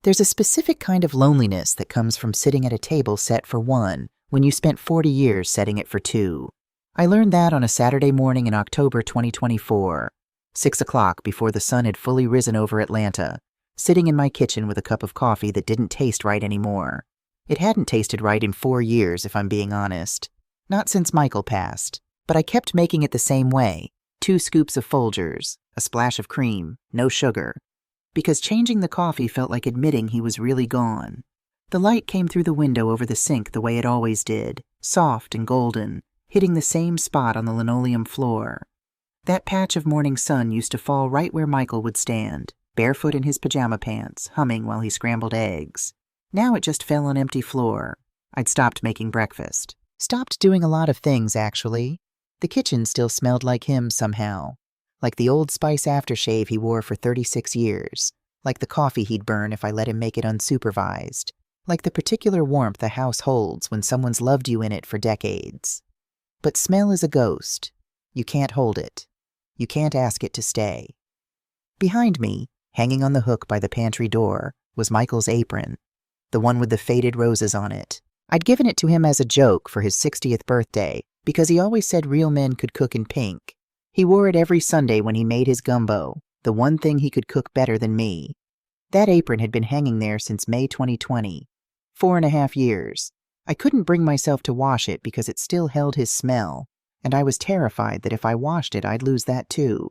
There's a specific kind of loneliness that comes from sitting at a table set for one when you spent 40 years setting it for two. I learned that on a Saturday morning in October 2024, 6 o'clock before the sun had fully risen over Atlanta, sitting in my kitchen with a cup of coffee that didn't taste right anymore. It hadn't tasted right in 4 years, if I'm being honest. Not since Michael passed, but I kept making it the same way. 2 scoops of Folgers, a splash of cream, no sugar. Because changing the coffee felt like admitting he was really gone. The light came through the window over the sink the way it always did, soft and golden, hitting the same spot on the linoleum floor. That patch of morning sun used to fall right where Michael would stand, barefoot in his pajama pants, humming while he scrambled eggs. Now it just fell on empty floor. I'd stopped making breakfast. Stopped doing a lot of things, actually. The kitchen still smelled like him somehow. Like the Old Spice aftershave he wore for 36 years. Like the coffee he'd burn if I let him make it unsupervised. Like the particular warmth a house holds when someone's loved you in it for decades. But smell is a ghost. You can't hold it. You can't ask it to stay. Behind me, hanging on the hook by the pantry door, was Michael's apron. The one with the faded roses on it. I'd given it to him as a joke for his 60th birthday because he always said real men could cook in pink. He wore it every Sunday when he made his gumbo, the one thing he could cook better than me. That apron had been hanging there since May 2020. 4.5 years. I couldn't bring myself to wash it because it still held his smell, and I was terrified that if I washed it, I'd lose that too.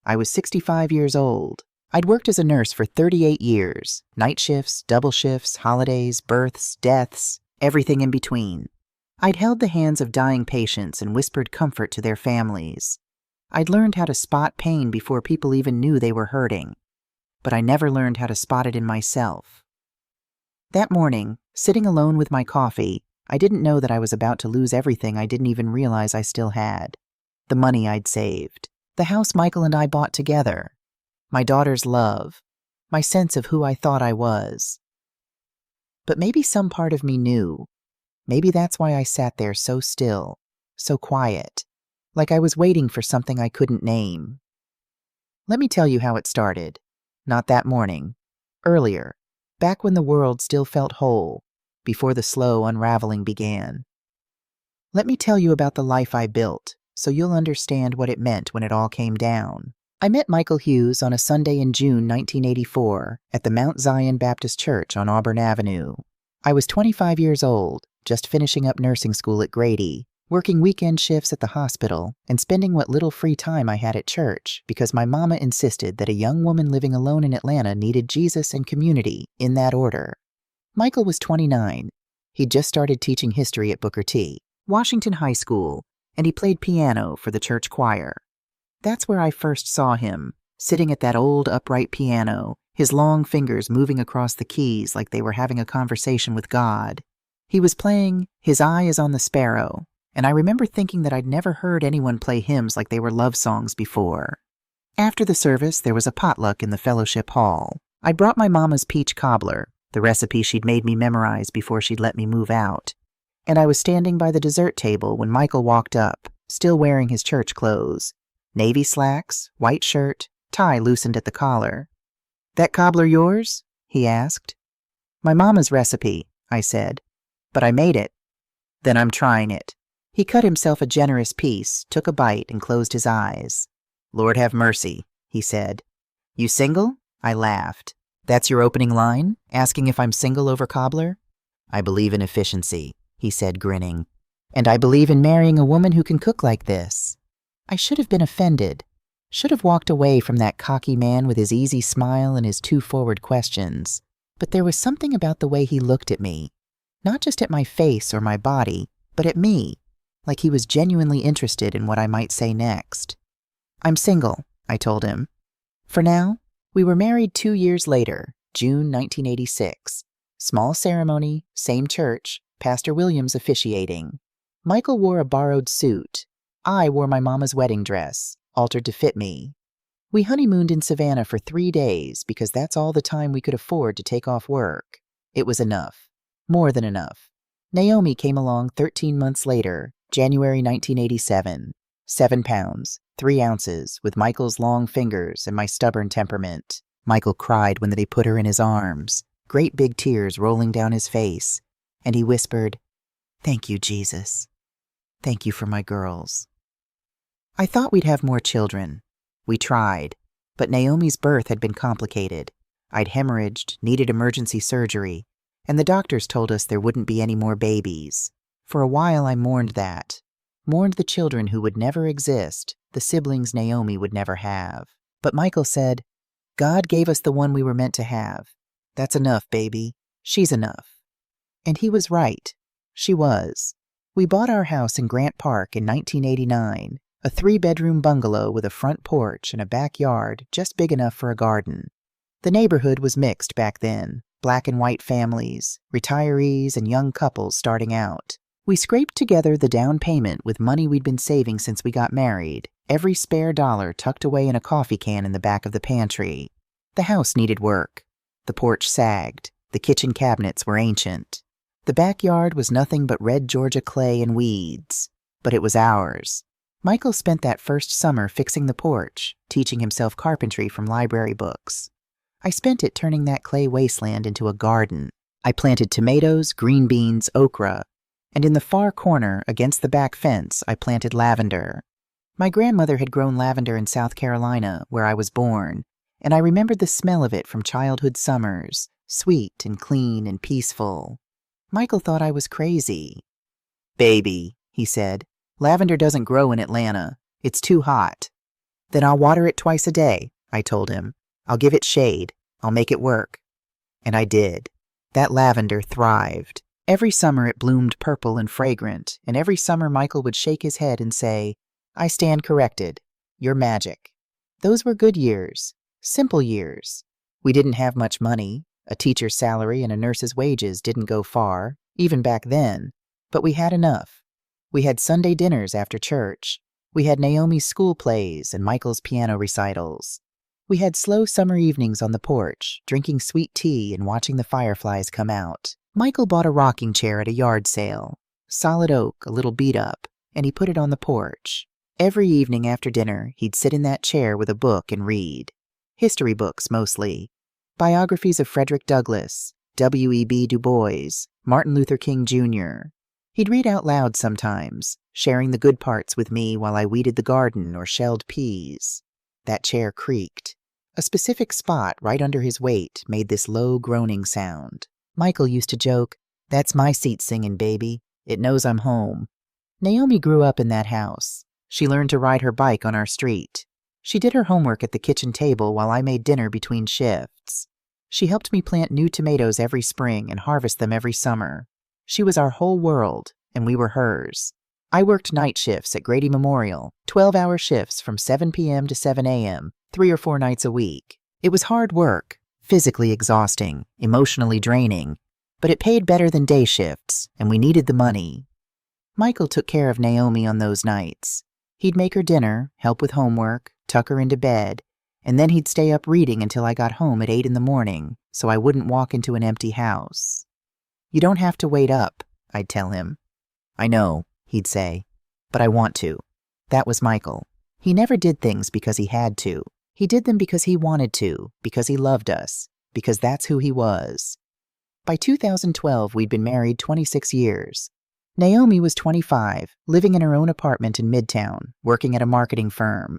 I was 65 years old. I'd worked as a nurse for 38 years. Night shifts, double shifts, holidays, births, deaths, everything in between. I'd held the hands of dying patients and whispered comfort to their families. I'd learned how to spot pain before people even knew they were hurting. But I never learned how to spot it in myself. That morning, sitting alone with my coffee, I didn't know that I was about to lose everything I didn't even realize I still had. The money I'd saved. The house Michael and I bought together. My daughter's love. My sense of who I thought I was. But maybe some part of me knew. Maybe that's why I sat there so still, so quiet. Like I was waiting for something I couldn't name. Let me tell you how it started. Not that morning. Earlier. Back when the world still felt whole. Before the slow unraveling began. Let me tell you about the life I built, so you'll understand what it meant when it all came down. I met Michael Hughes on a Sunday in June 1984 at the Mount Zion Baptist Church on Auburn Avenue. I was 25 years old, just finishing up nursing school at Gracie, working weekend shifts at the hospital, and spending what little free time I had at church because my mama insisted that a young woman living alone in Atlanta needed Jesus and community, in that order. Michael was 29. He'd just started teaching history at Booker T, Washington High School, and he played piano for the church choir. That's where I first saw him, sitting at that old upright piano, his long fingers moving across the keys like they were having a conversation with God. He was playing His Eye is on the Sparrow, and I remember thinking that I'd never heard anyone play hymns like they were love songs before. After the service, there was a potluck in the fellowship hall. I'd brought my mama's peach cobbler, the recipe she'd made me memorize before she'd let me move out. And I was standing by the dessert table when Michael walked up, still wearing his church clothes. Navy slacks, white shirt, tie loosened at the collar. "That cobbler yours?" he asked. "My mama's recipe," I said. "But I made it." "Then I'm trying it." He cut himself a generous piece, took a bite, and closed his eyes. "Lord have mercy," he said. "You single?" I laughed. "That's your opening line? Asking if I'm single over cobbler?" "I believe in efficiency," he said, grinning. "And I believe in marrying a woman who can cook like this." I should have been offended. Should have walked away from that cocky man with his easy smile and his 2 forward questions. But there was something about the way he looked at me. Not just at my face or my body, but at me. Like he was genuinely interested in what I might say next. "I'm single," I told him. For now. We were married 2 years later, June 1986. Small ceremony, same church, Pastor Williams officiating. Michael wore a borrowed suit. I wore my mama's wedding dress, altered to fit me. We honeymooned in Savannah for 3 days because that's all the time we could afford to take off work. It was enough. More than enough. Naomi came along 13 months later, January 1987. 7 pounds, 3 ounces, with Michael's long fingers and my stubborn temperament. Michael cried when they put her in his arms. great big tears rolling down his face, and he whispered, "Thank you, Jesus. Thank you for my girls." I thought we'd have more children. We tried, but Naomi's birth had been complicated. I'd hemorrhaged, needed emergency surgery, and the doctors told us there wouldn't be any more babies. For a while I mourned that. Mourned the children who would never exist, the siblings Naomi would never have. But Michael said, "God gave us the one we were meant to have. That's enough, baby. She's enough." And he was right. She was. We bought our house in Grant Park in 1989, a 3-bedroom bungalow with a front porch and a backyard just big enough for a garden. The neighborhood was mixed back then, black and white families, retirees, and young couples starting out. We scraped together the down payment with money we'd been saving since we got married, every spare dollar tucked away in a coffee can in the back of the pantry. The house needed work. The porch sagged. The kitchen cabinets were ancient. The backyard was nothing but red Georgia clay and weeds. But it was ours. Michael spent that first summer fixing the porch, teaching himself carpentry from library books. I spent it turning that clay wasteland into a garden. I planted tomatoes, green beans, okra, and in the far corner, against the back fence, I planted lavender. My grandmother had grown lavender in South Carolina, where I was born, and I remembered the smell of it from childhood summers, sweet and clean and peaceful. Michael thought I was crazy. "Baby," he said, "lavender doesn't grow in Atlanta. It's too hot." "Then I'll water it twice a day," I told him. "I'll give it shade. I'll make it work." And I did. That lavender thrived. Every summer it bloomed purple and fragrant, and every summer Michael would shake his head and say, "I stand corrected. You're magic." Those were good years. Simple years. We didn't have much money. A teacher's salary and a nurse's wages didn't go far, even back then, but we had enough. We had Sunday dinners after church. We had Naomi's school plays and Michael's piano recitals. We had slow summer evenings on the porch, drinking sweet tea and watching the fireflies come out. Michael bought a rocking chair at a yard sale, solid oak, a little beat up, and he put it on the porch. Every evening after dinner, he'd sit in that chair with a book and read. History books, mostly. Biographies of Frederick Douglass, W.E.B. Du Bois, Martin Luther King Jr. He'd read out loud sometimes, sharing the good parts with me while I weeded the garden or shelled peas. That chair creaked. A specific spot right under his weight made this low groaning sound. Michael used to joke, "That's my seat singing, baby. It knows I'm home." Naomi grew up in that house. She learned to ride her bike on our street. She did her homework at the kitchen table while I made dinner between shifts. She helped me plant new tomatoes every spring and harvest them every summer. She was our whole world, and we were hers. I worked night shifts at Grady Memorial, 12-hour shifts from 7 p.m. to 7 a.m., 3 or 4 nights a week. It was hard work, physically exhausting, emotionally draining, but it paid better than day shifts, and we needed the money. Michael took care of Naomi on those nights. He'd make her dinner, help with homework, tuck her into bed, and then he'd stay up reading until I got home at 8 in the morning, so I wouldn't walk into an empty house. "You don't have to wait up," I'd tell him. "I know," he'd say, "but I want to." That was Michael. He never did things because he had to. He did them because he wanted to, because he loved us, because that's who he was. By 2012, we'd been married 26 years. Naomi was 25, living in her own apartment in Midtown, working at a marketing firm.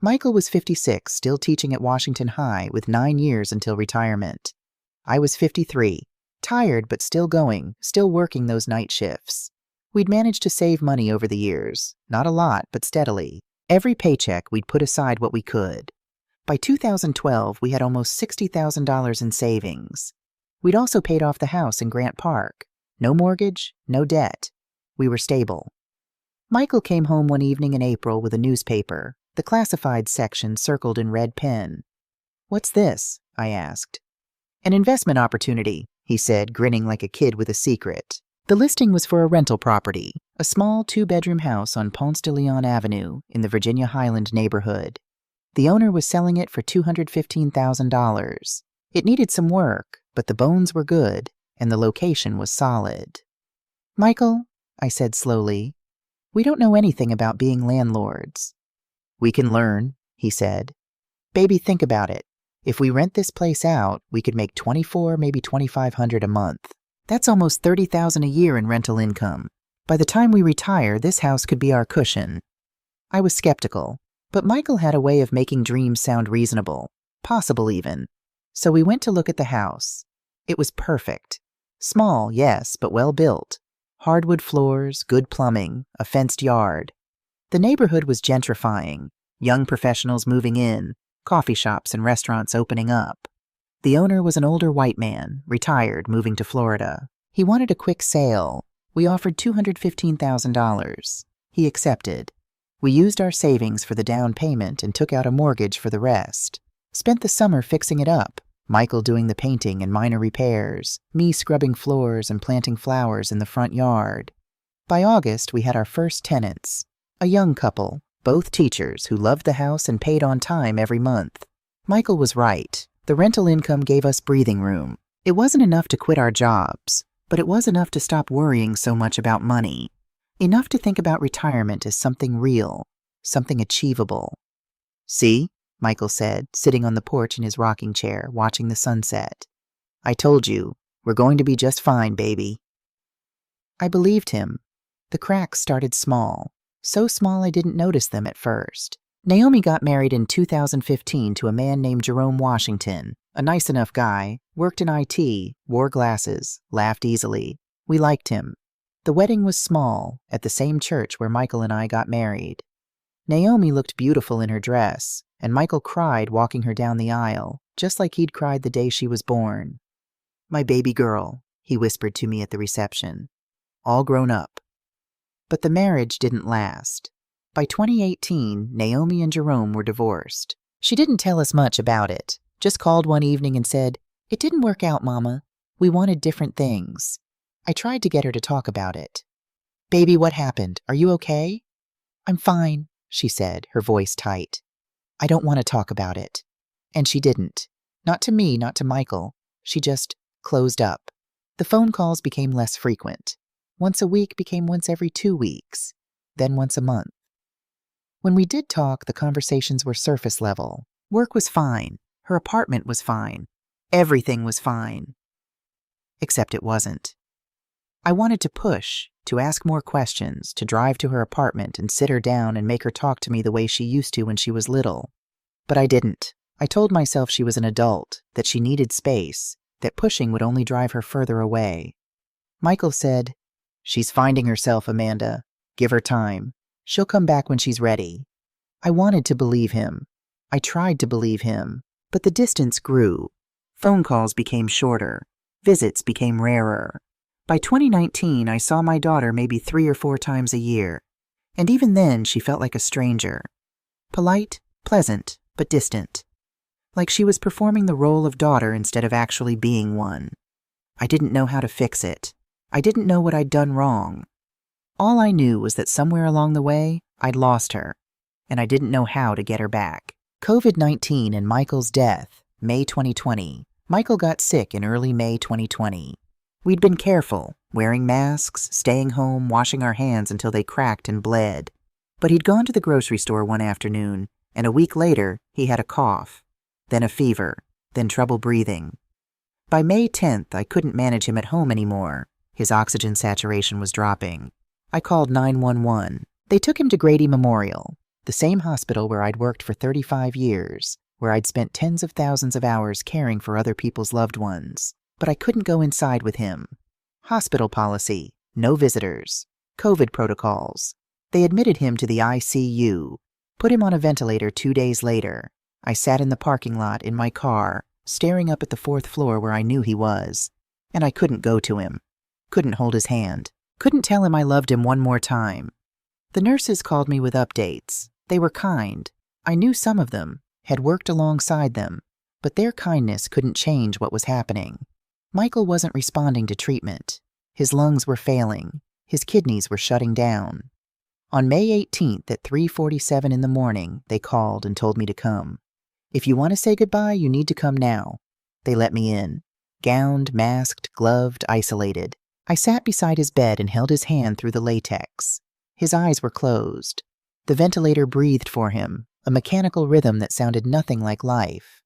Michael was 56, still teaching at Washington High with 9 years until retirement. I was 53, tired but still going, still working those night shifts. We'd managed to save money over the years, not a lot, but steadily. Every paycheck, we'd put aside what we could. By 2012, we had almost $60,000 in savings. We'd also paid off the house in Grant Park. No mortgage, no debt. We were stable. Michael came home one evening in April with a newspaper, the classified section circled in red pen. "What's this?" I asked. "An investment opportunity," he said, grinning like a kid with a secret. The listing was for a rental property, a small 2-bedroom house on Ponce de Leon Avenue in the Virginia Highland neighborhood. The owner was selling it for $215,000. It needed some work, but the bones were good, and the location was solid. "Michael," I said slowly, "we don't know anything about being landlords." "We can learn," he said. "Baby, think about it. If we rent this place out, we could make $2,400, maybe $2,500 a month. That's almost $30,000 a year in rental income. By the time we retire, this house could be our cushion. I was skeptical, but Michael had a way of making dreams sound reasonable, possible even. So we went to look at the house. It was perfect. Small, yes, but well built. Hardwood floors, good plumbing, a fenced yard. The neighborhood was gentrifying, young professionals moving in, coffee shops and restaurants opening up. The owner was an older white man, retired, moving to Florida. He wanted a quick sale. We offered $215,000. He accepted. We used our savings for the down payment and took out a mortgage for the rest. Spent the summer fixing it up, Michael doing the painting and minor repairs, me scrubbing floors and planting flowers in the front yard. By August, we had our first tenants. A young couple, both teachers who loved the house and paid on time every month. Michael was right. The rental income gave us breathing room. It wasn't enough to quit our jobs, but it was enough to stop worrying so much about money. Enough to think about retirement as something real, something achievable. "See?" Michael said, sitting on the porch in his rocking chair, watching the sunset. "I told you, we're going to be just fine, baby." I believed him. The cracks started small, so small I didn't notice them at first. Naomi got married in 2015 to a man named Jerome Washington, a nice enough guy, worked in IT, wore glasses, laughed easily. We liked him. The wedding was small, at the same church where Michael and I got married. Naomi looked beautiful in her dress, and Michael cried walking her down the aisle, just like he'd cried the day she was born. "My baby girl," he whispered to me at the reception. "All grown up." But the marriage didn't last. By 2018, Naomi and Jerome were divorced. She didn't tell us much about it, just called one evening and said, "It didn't work out, Mama. We wanted different things." I tried to get her to talk about it. "Baby, what happened? Are you okay?" "I'm fine," she said, her voice tight. "I don't want to talk about it." And she didn't. Not to me, not to Michael. She just closed up. The phone calls became less frequent. Once a week became once every 2 weeks, then once a month. When we did talk, the conversations were surface level. Work was fine. Her apartment was fine. Everything was fine. Except it wasn't. I wanted to push, to ask more questions, to drive to her apartment and sit her down and make her talk to me the way she used to when she was little. But I didn't. I told myself she was an adult, that she needed space, that pushing would only drive her further away. Michael said, "She's finding herself, Amanda. Give her time. She'll come back when she's ready." I wanted to believe him. I tried to believe him, but the distance grew. Phone calls became shorter. Visits became rarer. By 2019, I saw my daughter maybe 3 or 4 times a year, and even then she felt like a stranger. Polite, pleasant, but distant. Like she was performing the role of daughter instead of actually being one. I didn't know how to fix it. I didn't know what I'd done wrong. All I knew was that somewhere along the way, I'd lost her, and I didn't know how to get her back. COVID-19 and Michael's death, May 2020. Michael got sick in early May 2020. We'd been careful, wearing masks, staying home, washing our hands until they cracked and bled. But he'd gone to the grocery store one afternoon, and a week later, he had a cough, then a fever, then trouble breathing. By May 10th, I couldn't manage him at home anymore. His oxygen saturation was dropping. I called 911. They took him to Grady Memorial, the same hospital where I'd worked for 35 years, where I'd spent tens of thousands of hours caring for other people's loved ones. But I couldn't go inside with him. Hospital policy, no visitors, COVID protocols. They admitted him to the ICU, put him on a ventilator 2 days later. I sat in the parking lot in my car, staring up at the 4th floor where I knew he was. And I couldn't go to him. Couldn't hold his hand. Couldn't tell him I loved him one more time. The nurses called me with updates. They were kind. I knew some of them, had worked alongside them, but their kindness couldn't change what was happening. Michael wasn't responding to treatment. His lungs were failing. His kidneys were shutting down. On May 18th at 3:47 in the morning, they called and told me to come. "If you want to say goodbye, you need to come now." They let me in. Gowned, masked, gloved, isolated. I sat beside his bed and held his hand through the latex. His eyes were closed. The ventilator breathed for him, a mechanical rhythm that sounded nothing like life.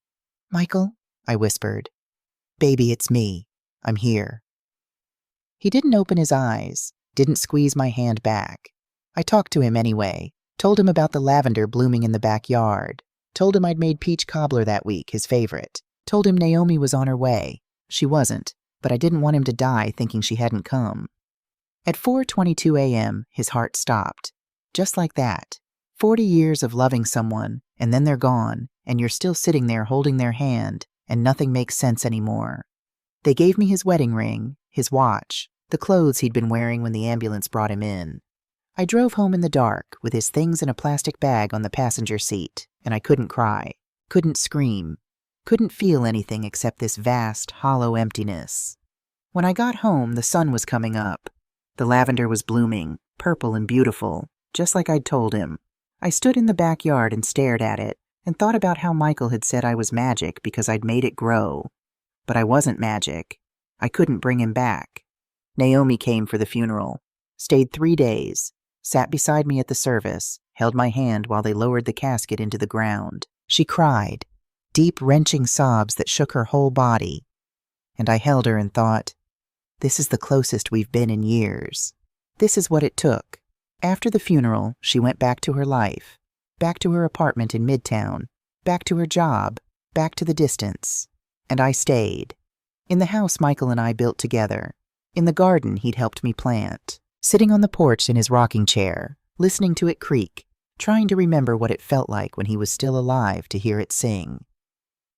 "Michael," I whispered. "Baby, it's me. I'm here." He didn't open his eyes, didn't squeeze my hand back. I talked to him anyway, told him about the lavender blooming in the backyard, told him I'd made peach cobbler that week, his favorite, told him Naomi was on her way. She wasn't, but I didn't want him to die thinking she hadn't come. At 4:22 a.m., his heart stopped. Just like that. 40 years of loving someone, and then they're gone, and you're still sitting there holding their hand, and nothing makes sense anymore. They gave me his wedding ring, his watch, the clothes he'd been wearing when the ambulance brought him in. I drove home in the dark, with his things in a plastic bag on the passenger seat, and I couldn't cry, couldn't scream, couldn't feel anything except this vast, hollow emptiness. When I got home, the sun was coming up. The lavender was blooming, purple and beautiful, just like I'd told him. I stood in the backyard and stared at it, and thought about how Michael had said I was magic because I'd made it grow. But I wasn't magic. I couldn't bring him back. Naomi came for the funeral, stayed 3 days, sat beside me at the service, held my hand while they lowered the casket into the ground. She cried, deep, wrenching sobs that shook her whole body. And I held her and thought, this is the closest we've been in years. This is what it took. After the funeral, she went back to her life, back to her apartment in Midtown, back to her job, back to the distance. And I stayed. In the house Michael and I built together. In the garden he'd helped me plant. Sitting on the porch in his rocking chair, listening to it creak, trying to remember what it felt like when he was still alive to hear it sing.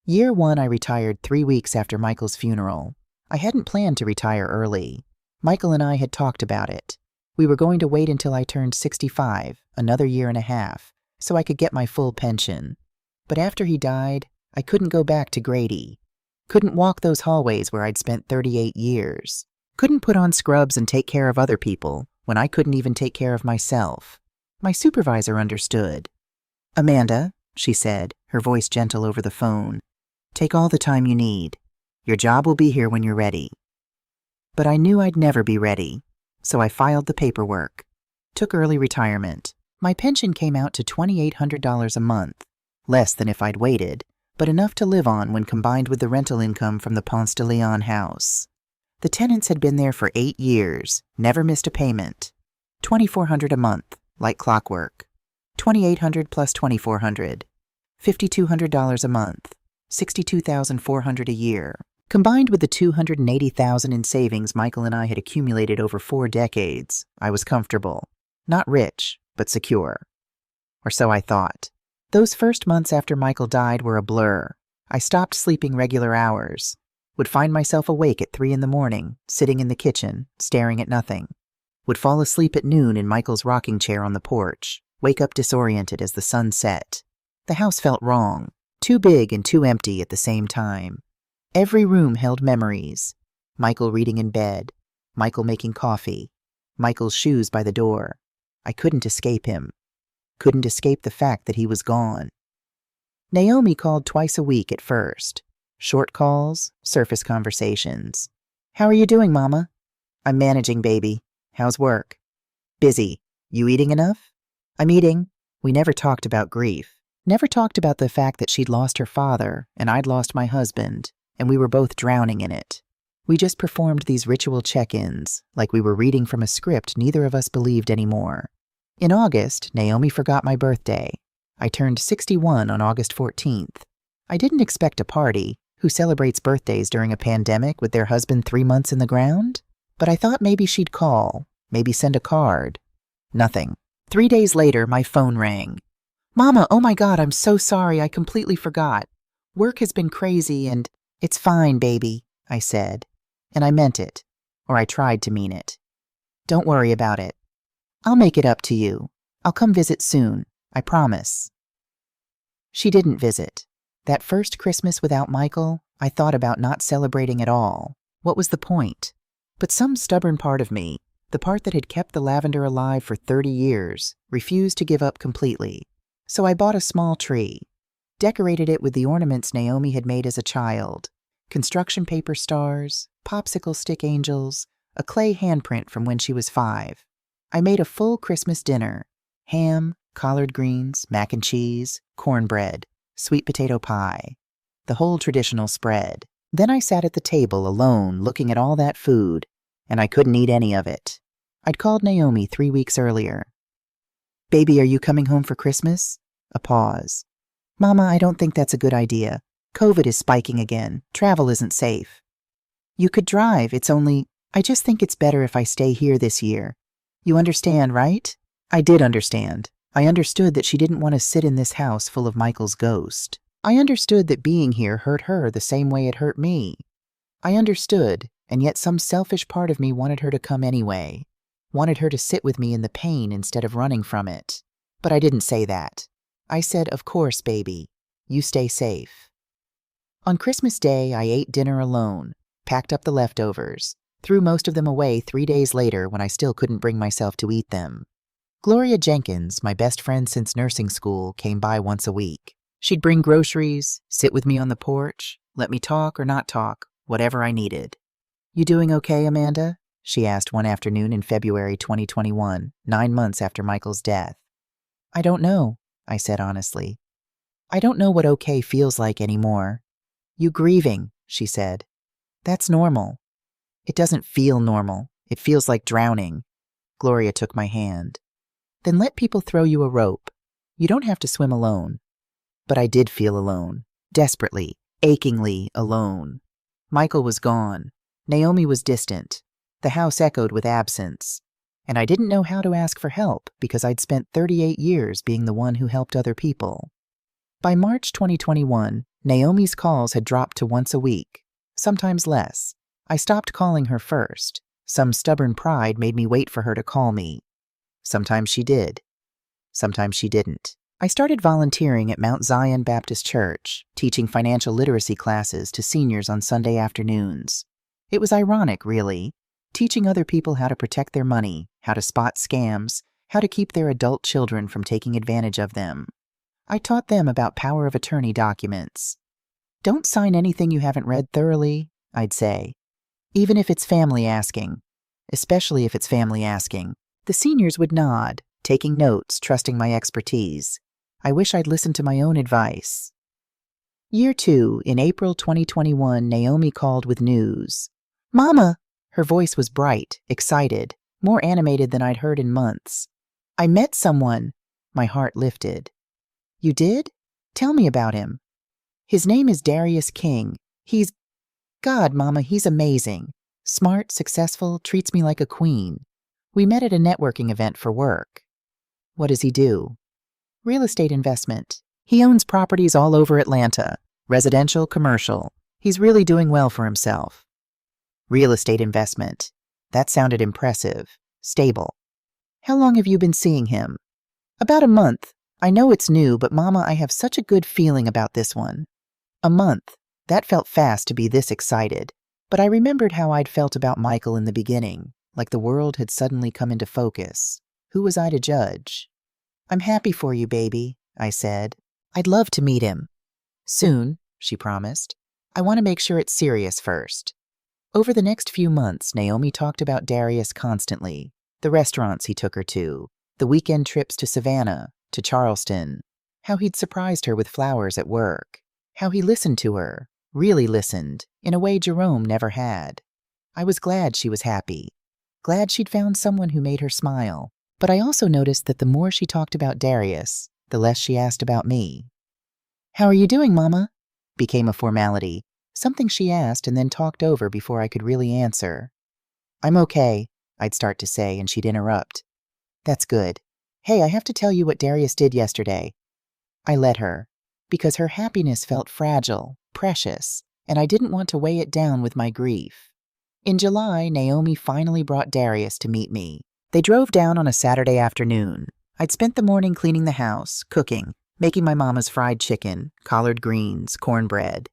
Year 1, I retired 3 weeks after Michael's funeral. I hadn't planned to retire early. Michael and I had talked about it. We were going to wait until I turned 65, another year and a half, so I could get my full pension. But after he died, I couldn't go back to Grady. Couldn't walk those hallways where I'd spent 38 years. Couldn't put on scrubs and take care of other people when I couldn't even take care of myself. My supervisor understood. "Amanda," she said, her voice gentle over the phone, "take all the time you need. Your job will be here when you're ready." But I knew I'd never be ready, so I filed the paperwork. Took early retirement. My pension came out to $2,800 a month, less than if I'd waited, but enough to live on when combined with the rental income from the Ponce de Leon house. The tenants had been there for 8 years, never missed a payment. $2,400 a month, like clockwork. $2,800 plus $2,400. $5,200 a month. $62,400 a year. Combined with the $280,000 in savings Michael and I had accumulated over 4 decades, I was comfortable. Not rich, but secure. Or so I thought. Those first months after Michael died were a blur. I stopped sleeping regular hours. Would find myself awake at 3 in the morning, sitting in the kitchen, staring at nothing. Would fall asleep at noon in Michael's rocking chair on the porch, wake up disoriented as the sun set. The house felt wrong, too big and too empty at the same time. Every room held memories. Michael reading in bed, Michael making coffee, Michael's shoes by the door. I couldn't escape him. Couldn't escape the fact that he was gone. Naomi called twice a week at first. Short calls, surface conversations. "How are you doing, Mama?" "I'm managing, baby. How's work?" "Busy. You eating enough?" "I'm eating." We never talked about grief. Never talked about the fact that she'd lost her father and I'd lost my husband, and we were both drowning in it. We just performed these ritual check-ins, like we were reading from a script neither of us believed anymore. In August, Naomi forgot my birthday. I turned 61 on August 14th. I didn't expect a party. Who celebrates birthdays during a pandemic with their husband 3 months in the ground? But I thought maybe she'd call, maybe send a card. Nothing. 3 days later, my phone rang. "Mama, oh my God, I'm so sorry, I completely forgot. Work has been crazy and..." "It's fine, baby," I said. And I meant it, or I tried to mean it. "Don't worry about it. I'll make it up to you. I'll come visit soon, I promise." She didn't visit. That first Christmas without Michael, I thought about not celebrating at all. What was the point? But some stubborn part of me, the part that had kept the lavender alive for 30 years, refused to give up completely. So I bought a small tree, decorated it with the ornaments Naomi had made as a child. Construction paper stars, popsicle stick angels, a clay handprint from when she was 5. I made a full Christmas dinner. Ham, collard greens, mac and cheese, cornbread, sweet potato pie. the whole traditional spread. Then I sat at the table alone looking at all that food, and I couldn't eat any of it. I'd called Naomi 3 weeks earlier. "Baby, are you coming home for Christmas?" A pause. "Mama, I don't think that's a good idea. COVID is spiking again. Travel isn't safe." "You could drive. I just think it's better if I stay here this year. You understand, right?" I did understand. I understood that she didn't want to sit in this house full of Michael's ghost. I understood that being here hurt her the same way it hurt me. I understood, and yet some selfish part of me wanted her to come anyway. Wanted her to sit with me in the pain instead of running from it. But I didn't say that. I said, "Of course, baby. You stay safe." On Christmas Day, I ate dinner alone, packed up the leftovers, threw most of them away 3 days later when I still couldn't bring myself to eat them. Gloria Jenkins, my best friend since nursing school, came by once a week. She'd bring groceries, sit with me on the porch, let me talk or not talk, whatever I needed. "You doing okay, Amanda?" she asked one afternoon in February 2021, 9 months after Michael's death. "I don't know," I said honestly. "I don't know what okay feels like anymore." "You grieving," she said. "That's normal." "It doesn't feel normal. It feels like drowning." Gloria took my hand. "Then let people throw you a rope. You don't have to swim alone." But I did feel alone. Desperately, achingly alone. Michael was gone. Naomi was distant. The house echoed with absence. And I didn't know how to ask for help because I'd spent 38 years being the one who helped other people. By March 2021, Naomi's calls had dropped to once a week, sometimes less. I stopped calling her first. Some stubborn pride made me wait for her to call me. Sometimes she did. Sometimes she didn't. I started volunteering at Mount Zion Baptist Church, teaching financial literacy classes to seniors on Sunday afternoons. It was ironic, really, teaching other people how to protect their money, how to spot scams, how to keep their adult children from taking advantage of them. I taught them about power of attorney documents. "Don't sign anything you haven't read thoroughly," I'd say, "even if it's family asking, especially if it's family asking." The seniors would nod, taking notes, trusting my expertise. I wish I'd listened to my own advice. Year 2, in April 2021, Naomi called with news. "Mama!" Her voice was bright, excited, more animated than I'd heard in months. "I met someone." My heart lifted. "You did? Tell me about him." "His name is Darius King. God, Mama, he's amazing. Smart, successful, treats me like a queen. We met at a networking event for work." "What does he do?" "Real estate investment. He owns properties all over Atlanta, residential, commercial. He's really doing well for himself." Real estate investment. That sounded impressive. Stable. "How long have you been seeing him?" "About a month. I know it's new, but Mama, I have such a good feeling about this one." A month. That felt fast to be this excited. But I remembered how I'd felt about Michael in the beginning, like the world had suddenly come into focus. Who was I to judge? "I'm happy for you, baby," I said. "I'd love to meet him." "Soon," she promised. "I want to make sure it's serious first." Over the next few months, Naomi talked about Darius constantly. The restaurants he took her to, the weekend trips to Savannah, to Charleston, how he'd surprised her with flowers at work, how he listened to her, really listened, in a way Jerome never had. I was glad she was happy, glad she'd found someone who made her smile. But I also noticed that the more she talked about Darius, the less she asked about me. "How are you doing, Mama?" became a formality, something she asked and then talked over before I could really answer. "I'm okay," I'd start to say, and she'd interrupt. "That's good. Hey, I have to tell you what Darius did yesterday." I let her, because her happiness felt fragile, precious, and I didn't want to weigh it down with my grief. In July, Naomi finally brought Darius to meet me. They drove down on a Saturday afternoon. I'd spent the morning cleaning the house, cooking, making my mama's fried chicken, collard greens, cornbread.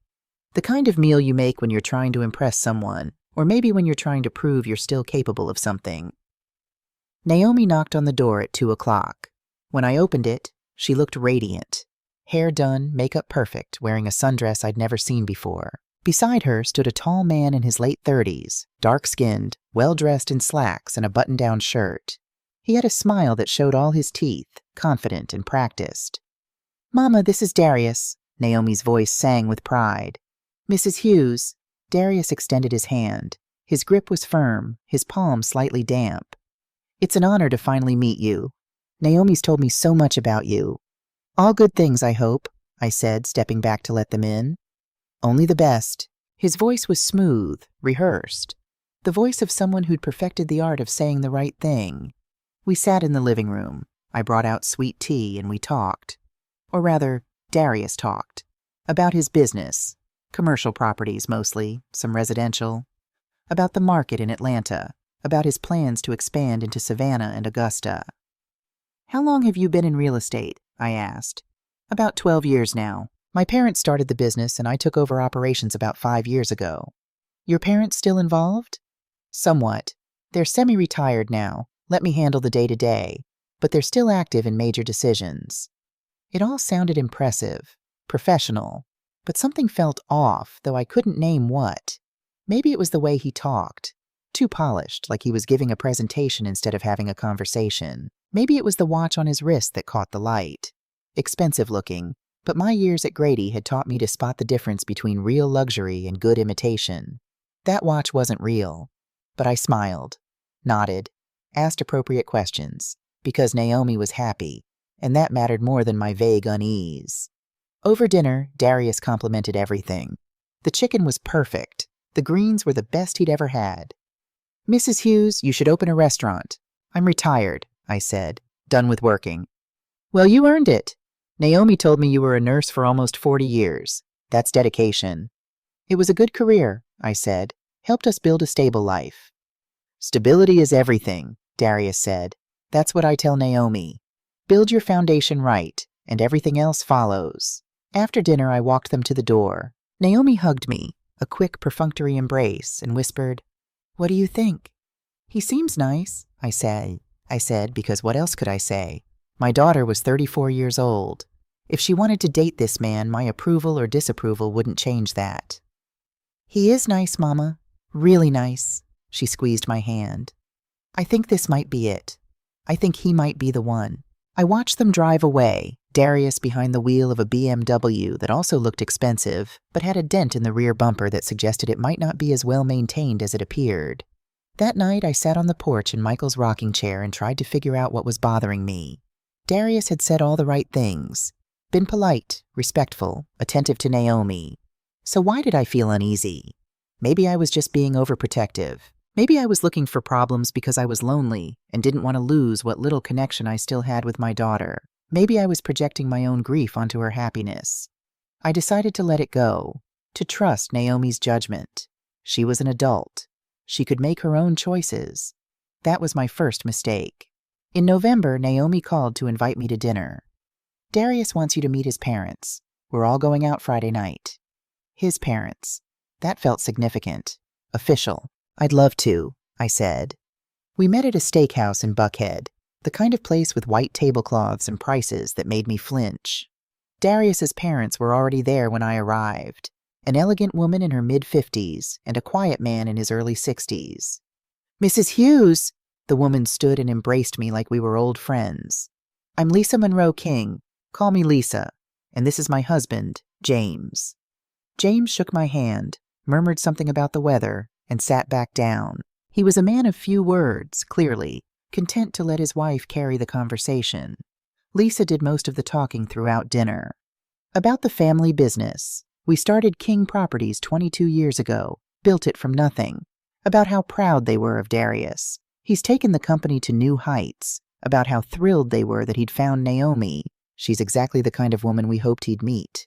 The kind of meal you make when you're trying to impress someone, or maybe when you're trying to prove you're still capable of something. Naomi knocked on the door at 2 o'clock. When I opened it, she looked radiant. Hair done, makeup perfect, wearing a sundress I'd never seen before. Beside her stood a tall man in his late 30s, dark-skinned, well-dressed in slacks and a button-down shirt. He had a smile that showed all his teeth, confident and practiced. "Mama, this is Darius," Naomi's voice sang with pride. Mrs. Hughes. Darius extended his hand. His grip was firm, his palm slightly damp. It's an honor to finally meet you. Naomi's told me so much about you. All good things, I hope, I said, stepping back to let them in. Only the best. His voice was smooth, rehearsed. The voice of someone who'd perfected the art of saying the right thing. We sat in the living room. I brought out sweet tea and we talked. Or rather, Darius talked. About his business. Commercial properties mostly, some residential. About the market in Atlanta. About his plans to expand into Savannah and Augusta. How long have you been in real estate? I asked. About 12 years now. My parents started the business and I took over operations about 5 years ago. Your parents still involved? Somewhat. They're semi-retired now. Let me handle the day-to-day. But they're still active in major decisions. It all sounded impressive, professional, but something felt off, though I couldn't name what. Maybe it was the way he talked. Too polished, like he was giving a presentation instead of having a conversation. Maybe it was the watch on his wrist that caught the light. Expensive looking, but my years at Grady had taught me to spot the difference between real luxury and good imitation. That watch wasn't real, but I smiled, nodded, asked appropriate questions, because Naomi was happy, and that mattered more than my vague unease. Over dinner, Darius complimented everything. The chicken was perfect. The greens were the best he'd ever had. Mrs. Hughes, you should open a restaurant. I'm retired, I said, done with working. Well, you earned it. Naomi told me you were a nurse for almost 40 years. That's dedication. It was a good career, I said, helped us build a stable life. Stability is everything, Darius said. That's what I tell Naomi. Build your foundation right, and everything else follows. After dinner, I walked them to the door. Naomi hugged me, a quick, perfunctory embrace, and whispered, What do you think? He seems nice, I said, because what else could I say? My daughter was 34 years old. If she wanted to date this man, my approval or disapproval wouldn't change that. He is nice, Mama. Really nice. She squeezed my hand. I think this might be it. I think he might be the one. I watched them drive away, Darius behind the wheel of a BMW that also looked expensive, but had a dent in the rear bumper that suggested it might not be as well maintained as it appeared. That night, I sat on the porch in Michael's rocking chair and tried to figure out what was bothering me. Darius had said all the right things, been polite, respectful, attentive to Naomi. So why did I feel uneasy? Maybe I was just being overprotective. Maybe I was looking for problems because I was lonely and didn't want to lose what little connection I still had with my daughter. Maybe I was projecting my own grief onto her happiness. I decided to let it go, to trust Naomi's judgment. She was an adult. She could make her own choices. That was my first mistake. In November, Naomi called to invite me to dinner. Darius wants you to meet his parents. We're all going out Friday night. His parents. That felt significant. Official. I'd love to, I said. We met at a steakhouse in Buckhead, the kind of place with white tablecloths and prices that made me flinch. Darius's parents were already there when I arrived, an elegant woman in her mid-50s and a quiet man in his early 60s. Mrs. Hughes! The woman stood and embraced me like we were old friends. I'm Lisa Monroe King. Call me Lisa. And this is my husband, James. James shook my hand, murmured something about the weather, and sat back down. He was a man of few words, clearly, content to let his wife carry the conversation. Lisa did most of the talking throughout dinner. About the family business. We started King Properties 22 years ago, built it from nothing. About how proud they were of Darius. He's taken the company to new heights. About how thrilled they were that he'd found Naomi. She's exactly the kind of woman we hoped he'd meet.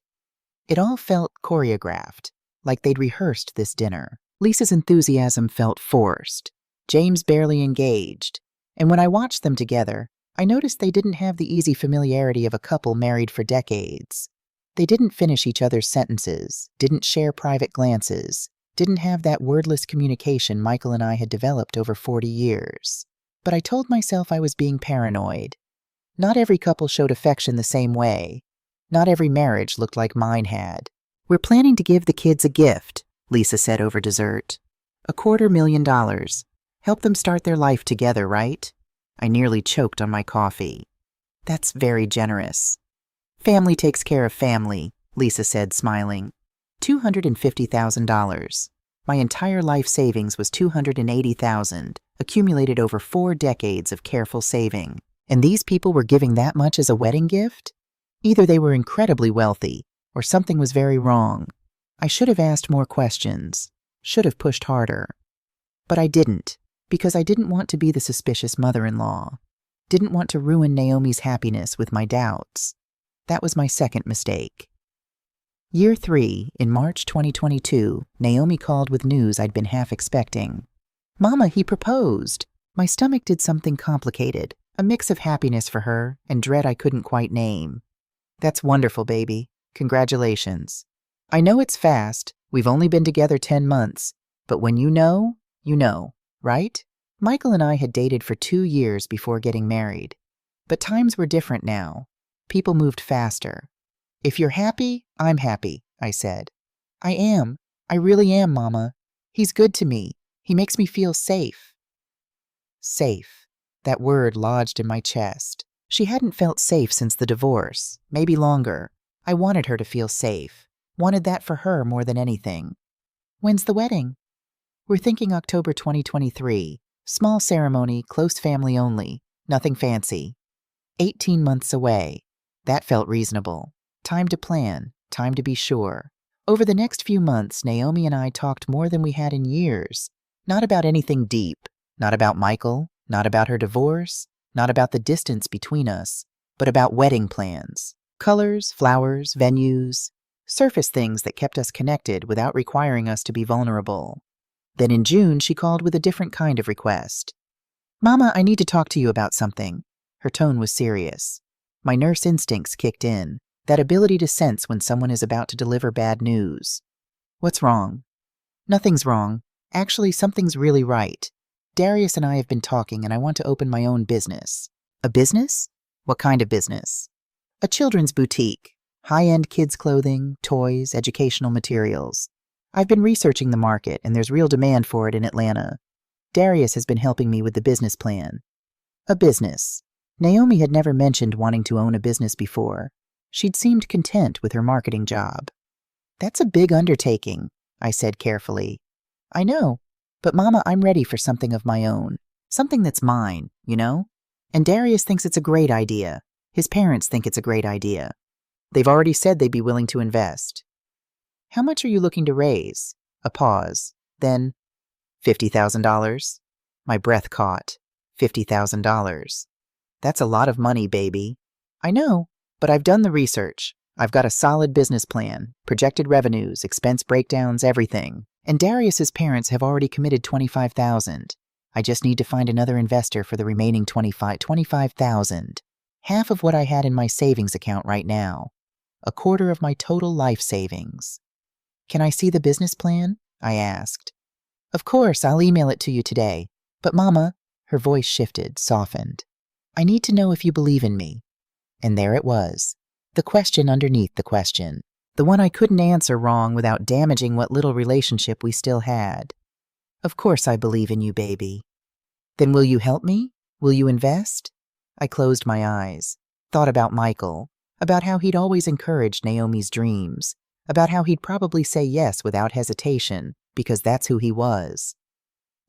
It all felt choreographed, like they'd rehearsed this dinner. Lisa's enthusiasm felt forced. James barely engaged. And when I watched them together, I noticed they didn't have the easy familiarity of a couple married for decades. They didn't finish each other's sentences, didn't share private glances, didn't have that wordless communication Michael and I had developed over 40 years. But I told myself I was being paranoid. Not every couple showed affection the same way. Not every marriage looked like mine had. We're planning to give the kids a gift, Lisa said over dessert. $250,000. Help them start their life together, right? I nearly choked on my coffee. That's very generous. Family takes care of family, Lisa said, smiling. $250,000. My entire life savings was $280,000, accumulated over 4 decades of careful saving. And these people were giving that much as a wedding gift? Either they were incredibly wealthy, or something was very wrong. I should have asked more questions, should have pushed harder. But I didn't, because I didn't want to be the suspicious mother-in-law. Didn't want to ruin Naomi's happiness with my doubts. That was my second mistake. Year 3, in March 2022, Naomi called with news I'd been half expecting. Mama, he proposed. My stomach did something complicated, a mix of happiness for her and dread I couldn't quite name. That's wonderful, baby. Congratulations. I know it's fast. We've only been together 10 months. But when you know, right? Michael and I had dated for 2 years before getting married. But times were different now. People moved faster. If you're happy, I'm happy, I said. I am. I really am, Mama. He's good to me. He makes me feel safe. Safe. That word lodged in my chest. She hadn't felt safe since the divorce, maybe longer. I wanted her to feel safe. Wanted that for her more than anything. When's the wedding? We're thinking October 2023. Small ceremony, close family only. Nothing fancy. 18 months away. That felt reasonable. Time to plan, time to be sure. Over the next few months, Naomi and I talked more than we had in years. Not about anything deep, not about Michael, not about her divorce, not about the distance between us, but about wedding plans. Colors, flowers, venues, surface things that kept us connected without requiring us to be vulnerable. Then in June, she called with a different kind of request. Mama, I need to talk to you about something. Her tone was serious. My nurse instincts kicked in. That ability to sense when someone is about to deliver bad news. What's wrong? Nothing's wrong. Actually, something's really right. Darius and I have been talking, and I want to open my own business. A business? What kind of business? A children's boutique. High-end kids' clothing, toys, educational materials. I've been researching the market, and there's real demand for it in Atlanta. Darius has been helping me with the business plan. A business. Naomi had never mentioned wanting to own a business before. She'd seemed content with her marketing job. That's a big undertaking, I said carefully. I know, but Mama, I'm ready for something of my own. Something that's mine, you know? And Darius thinks it's a great idea. His parents think it's a great idea. They've already said they'd be willing to invest. How much are you looking to raise? A pause. Then, $50,000. My breath caught. $50,000. That's a lot of money, baby. I know. But I've done the research. I've got a solid business plan, projected revenues, expense breakdowns, everything. And Darius's parents have already committed $25,000. I just need to find another investor for the remaining $25,000. Half of what I had in my savings account right now. A quarter of my total life savings. Can I see the business plan? I asked. Of course, I'll email it to you today. But Mama, her voice shifted, softened. I need to know if you believe in me. And there it was, the question underneath the question, the one I couldn't answer wrong without damaging what little relationship we still had. Of course I believe in you, baby. Then will you help me? Will you invest? I closed my eyes, thought about Michael, about how he'd always encouraged Naomi's dreams, about how he'd probably say yes without hesitation, because that's who he was.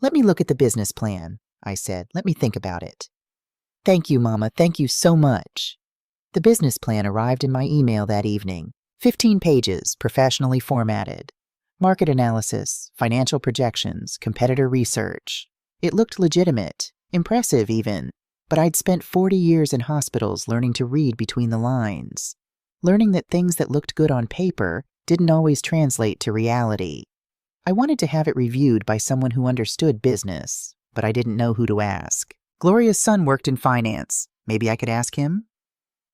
Let me look at the business plan, I said. Let me think about it. Thank you, Mama. Thank you so much. The business plan arrived in my email that evening. 15 pages, professionally formatted. Market analysis, financial projections, competitor research. It looked legitimate, impressive even, but I'd spent 40 years in hospitals learning to read between the lines, learning that things that looked good on paper didn't always translate to reality. I wanted to have it reviewed by someone who understood business, but I didn't know who to ask. Gloria's son worked in finance. Maybe I could ask him?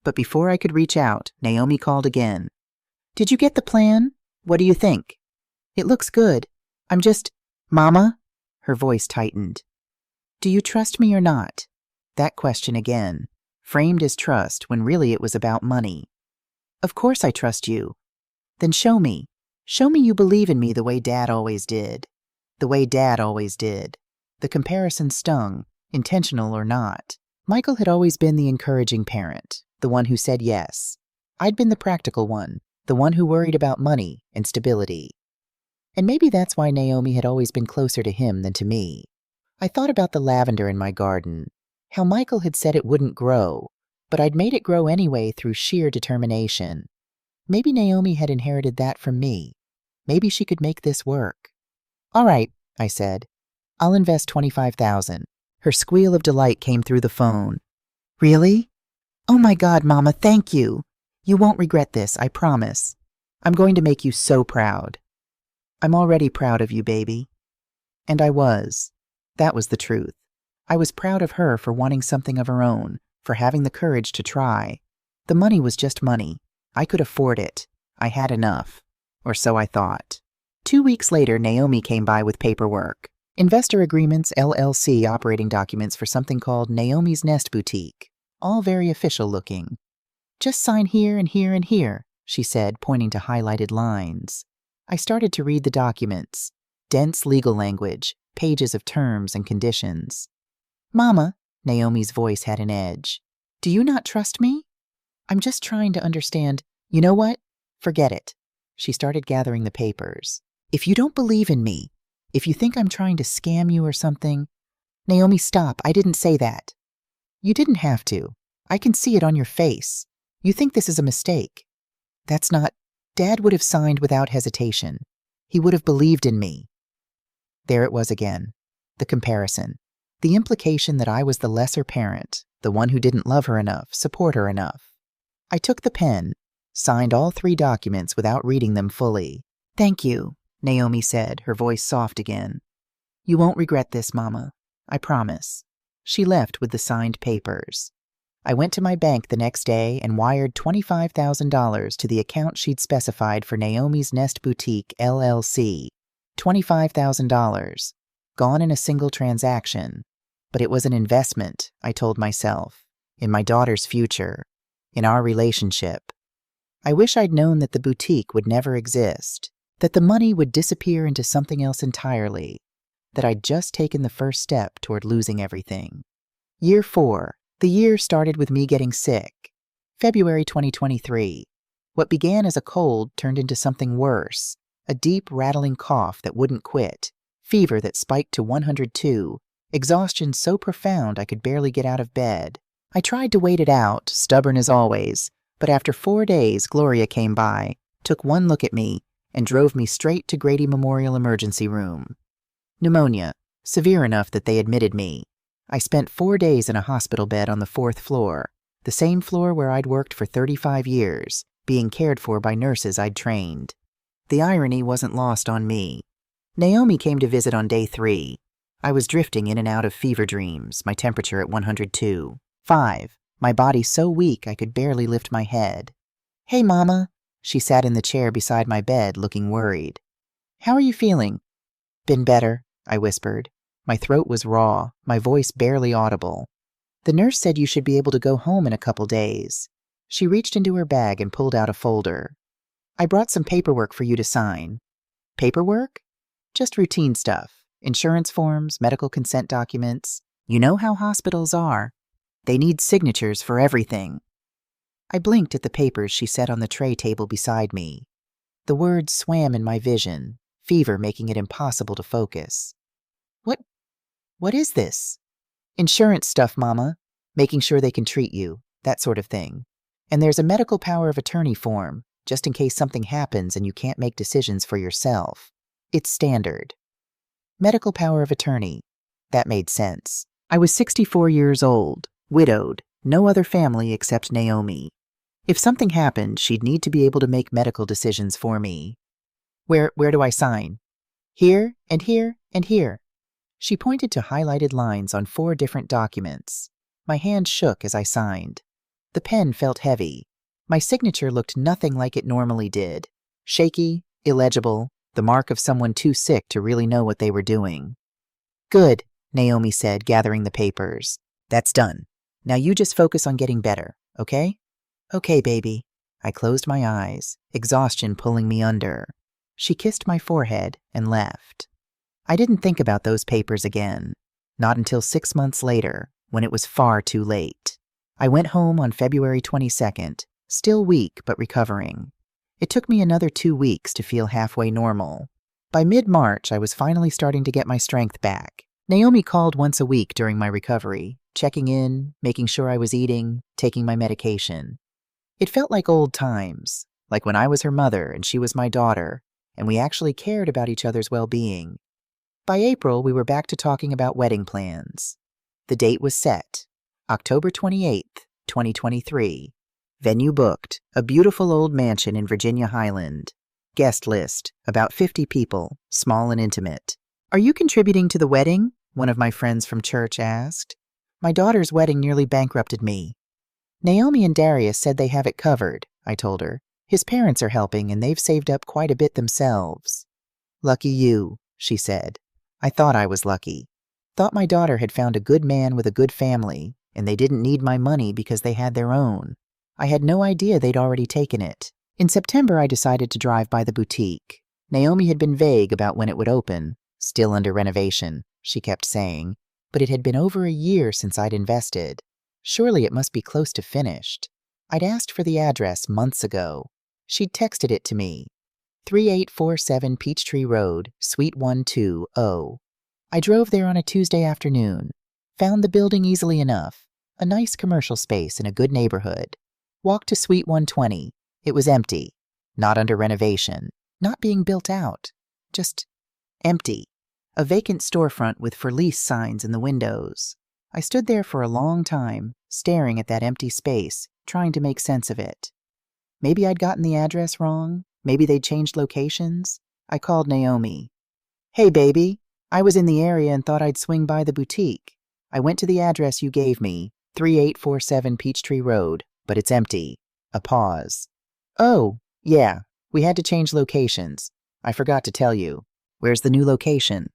But before I could reach out, Naomi called again. Did you get the plan? What do you think? It looks good. I'm just... Mama? Her voice tightened. Do you trust me or not? That question again, framed as trust when really it was about money. Of course I trust you. Then show me. Show me you believe in me the way Dad always did. The way Dad always did. The comparison stung, intentional or not. Michael had always been the encouraging parent, the one who said yes. I'd been the practical one, the one who worried about money and stability. And maybe that's why Naomi had always been closer to him than to me. I thought about the lavender in my garden, how Michael had said it wouldn't grow, but I'd made it grow anyway through sheer determination. Maybe Naomi had inherited that from me. Maybe she could make this work. All right, I said. I'll invest $25,000. Her squeal of delight came through the phone. Really? Oh my God, Mama, thank you. You won't regret this, I promise. I'm going to make you so proud. I'm already proud of you, baby. And I was. That was the truth. I was proud of her for wanting something of her own, for having the courage to try. The money was just money. I could afford it. I had enough. Or so I thought. 2 weeks later, Naomi came by with paperwork. Investor agreements, LLC operating documents for something called Naomi's Nest Boutique. All very official looking. Just sign here and here and here, she said, pointing to highlighted lines. I started to read the documents. Dense legal language, pages of terms and conditions. Mama, Naomi's voice had an edge. Do you not trust me? I'm just trying to understand. You know what? Forget it. She started gathering the papers. If you don't believe in me, if you think I'm trying to scam you or something. Naomi, stop. I didn't say that. You didn't have to. I can see it on your face. You think this is a mistake. That's not. Dad would have signed without hesitation. He would have believed in me. There it was again. The comparison. The implication that I was the lesser parent, the one who didn't love her enough, support her enough. I took the pen, signed all 3 documents without reading them fully. Thank you, Naomi said, her voice soft again. You won't regret this, Mama. I promise. She left with the signed papers. I went to my bank the next day and wired $25,000 to the account she'd specified for Naomi's Nest Boutique, LLC. $25,000. Gone in a single transaction. But it was an investment, I told myself, in my daughter's future, in our relationship. I wish I'd known that the boutique would never exist, that the money would disappear into something else entirely, that I'd just taken the first step toward losing everything. Year 4. The year started with me getting sick. February 2023. What began as a cold turned into something worse, a deep, rattling cough that wouldn't quit, fever that spiked to 102, exhaustion so profound I could barely get out of bed. I tried to wait it out, stubborn as always, but after 4 days, Gloria came by, took one look at me, and drove me straight to Grady Memorial Emergency Room. Pneumonia, severe enough that they admitted me. I spent 4 days in a hospital bed on the 4th floor, the same floor where I'd worked for 35 years, being cared for by nurses I'd trained. The irony wasn't lost on me. Naomi came to visit on day 3. I was drifting in and out of fever dreams, my temperature at 102.5, my body so weak I could barely lift my head. Hey, Mama. She sat in the chair beside my bed, looking worried. How are you feeling? Been better, I whispered. My throat was raw, my voice barely audible. The nurse said you should be able to go home in a couple days. She reached into her bag and pulled out a folder. I brought some paperwork for you to sign. Paperwork? Just routine stuff. Insurance forms, medical consent documents. You know how hospitals are. They need signatures for everything. I blinked at the papers she set on the tray table beside me. The words swam in my vision, fever making it impossible to focus. What is this? Insurance stuff, Mama. Making sure they can treat you, that sort of thing. And there's a medical power of attorney form, just in case something happens and you can't make decisions for yourself. It's standard. Medical power of attorney. That made sense. I was 64 years old, widowed, no other family except Naomi. If something happened, she'd need to be able to make medical decisions for me. Where do I sign? Here, and here, and here. She pointed to highlighted lines on 4 different documents. My hand shook as I signed. The pen felt heavy. My signature looked nothing like it normally did. Shaky, illegible, the mark of someone too sick to really know what they were doing. Good, Naomi said, gathering the papers. That's done. Now you just focus on getting better, okay? Okay, baby. I closed my eyes, exhaustion pulling me under. She kissed my forehead and left. I didn't think about those papers again, not until 6 months later, when it was far too late. I went home on February 22nd, still weak but recovering. It took me another 2 weeks to feel halfway normal. By mid-March, I was finally starting to get my strength back. Naomi called once a week during my recovery, checking in, making sure I was eating, taking my medication. It felt like old times, like when I was her mother and she was my daughter, and we actually cared about each other's well-being. By April, we were back to talking about wedding plans. The date was set, October 28th, 2023. Venue booked, a beautiful old mansion in Virginia Highland. Guest list, about 50 people, small and intimate. "Are you contributing to the wedding?" one of my friends from church asked. "My daughter's wedding nearly bankrupted me." "Naomi and Darius said they have it covered," I told her. "His parents are helping and they've saved up quite a bit themselves." "Lucky you," she said. I thought I was lucky. Thought my daughter had found a good man with a good family, and they didn't need my money because they had their own. I had no idea they'd already taken it. In September, I decided to drive by the boutique. Naomi had been vague about when it would open. "Still under renovation," she kept saying, but it had been over a year since I'd invested. Surely it must be close to finished. I'd asked for the address months ago. She'd texted it to me. 3847 Peachtree Road, Suite 120. I drove there on a Tuesday afternoon. Found the building easily enough. A nice commercial space in a good neighborhood. Walked to Suite 120. It was empty. Not under renovation. Not being built out. Just empty. A vacant storefront with "for lease" signs in the windows. I stood there for a long time, staring at that empty space, trying to make sense of it. Maybe I'd gotten the address wrong. Maybe they'd changed locations. I called Naomi. "Hey, baby. I was in the area and thought I'd swing by the boutique. I went to the address you gave me, 3847 Peachtree Road, but it's empty." A pause. "Oh, yeah. We had to change locations. I forgot to tell you. Where's the new location?"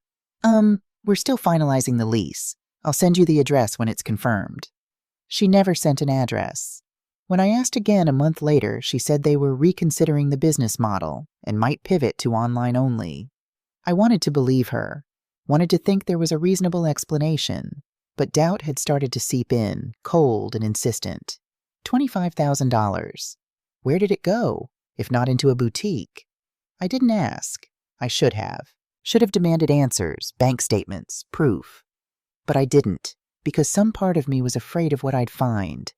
We're still finalizing the lease. I'll send you the address when it's confirmed." She never sent an address. When I asked again a month later, she said they were reconsidering the business model and might pivot to online only. I wanted to believe her, wanted to think there was a reasonable explanation, but doubt had started to seep in, cold and insistent. $25,000. Where did it go, if not into a boutique? I didn't ask. I should have. Should have demanded answers, bank statements, proof. But I didn't, because some part of me was afraid of what I'd find.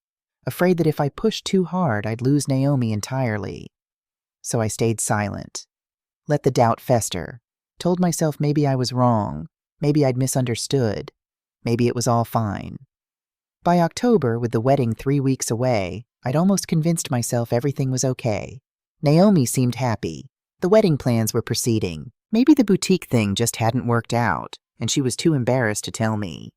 Afraid that if I pushed too hard, I'd lose Naomi entirely. So I stayed silent. Let the doubt fester. Told myself maybe I was wrong. Maybe I'd misunderstood. Maybe it was all fine. By October, with the wedding 3 weeks away, I'd almost convinced myself everything was okay. Naomi seemed happy. The wedding plans were proceeding. Maybe the boutique thing just hadn't worked out, and she was too embarrassed to tell me.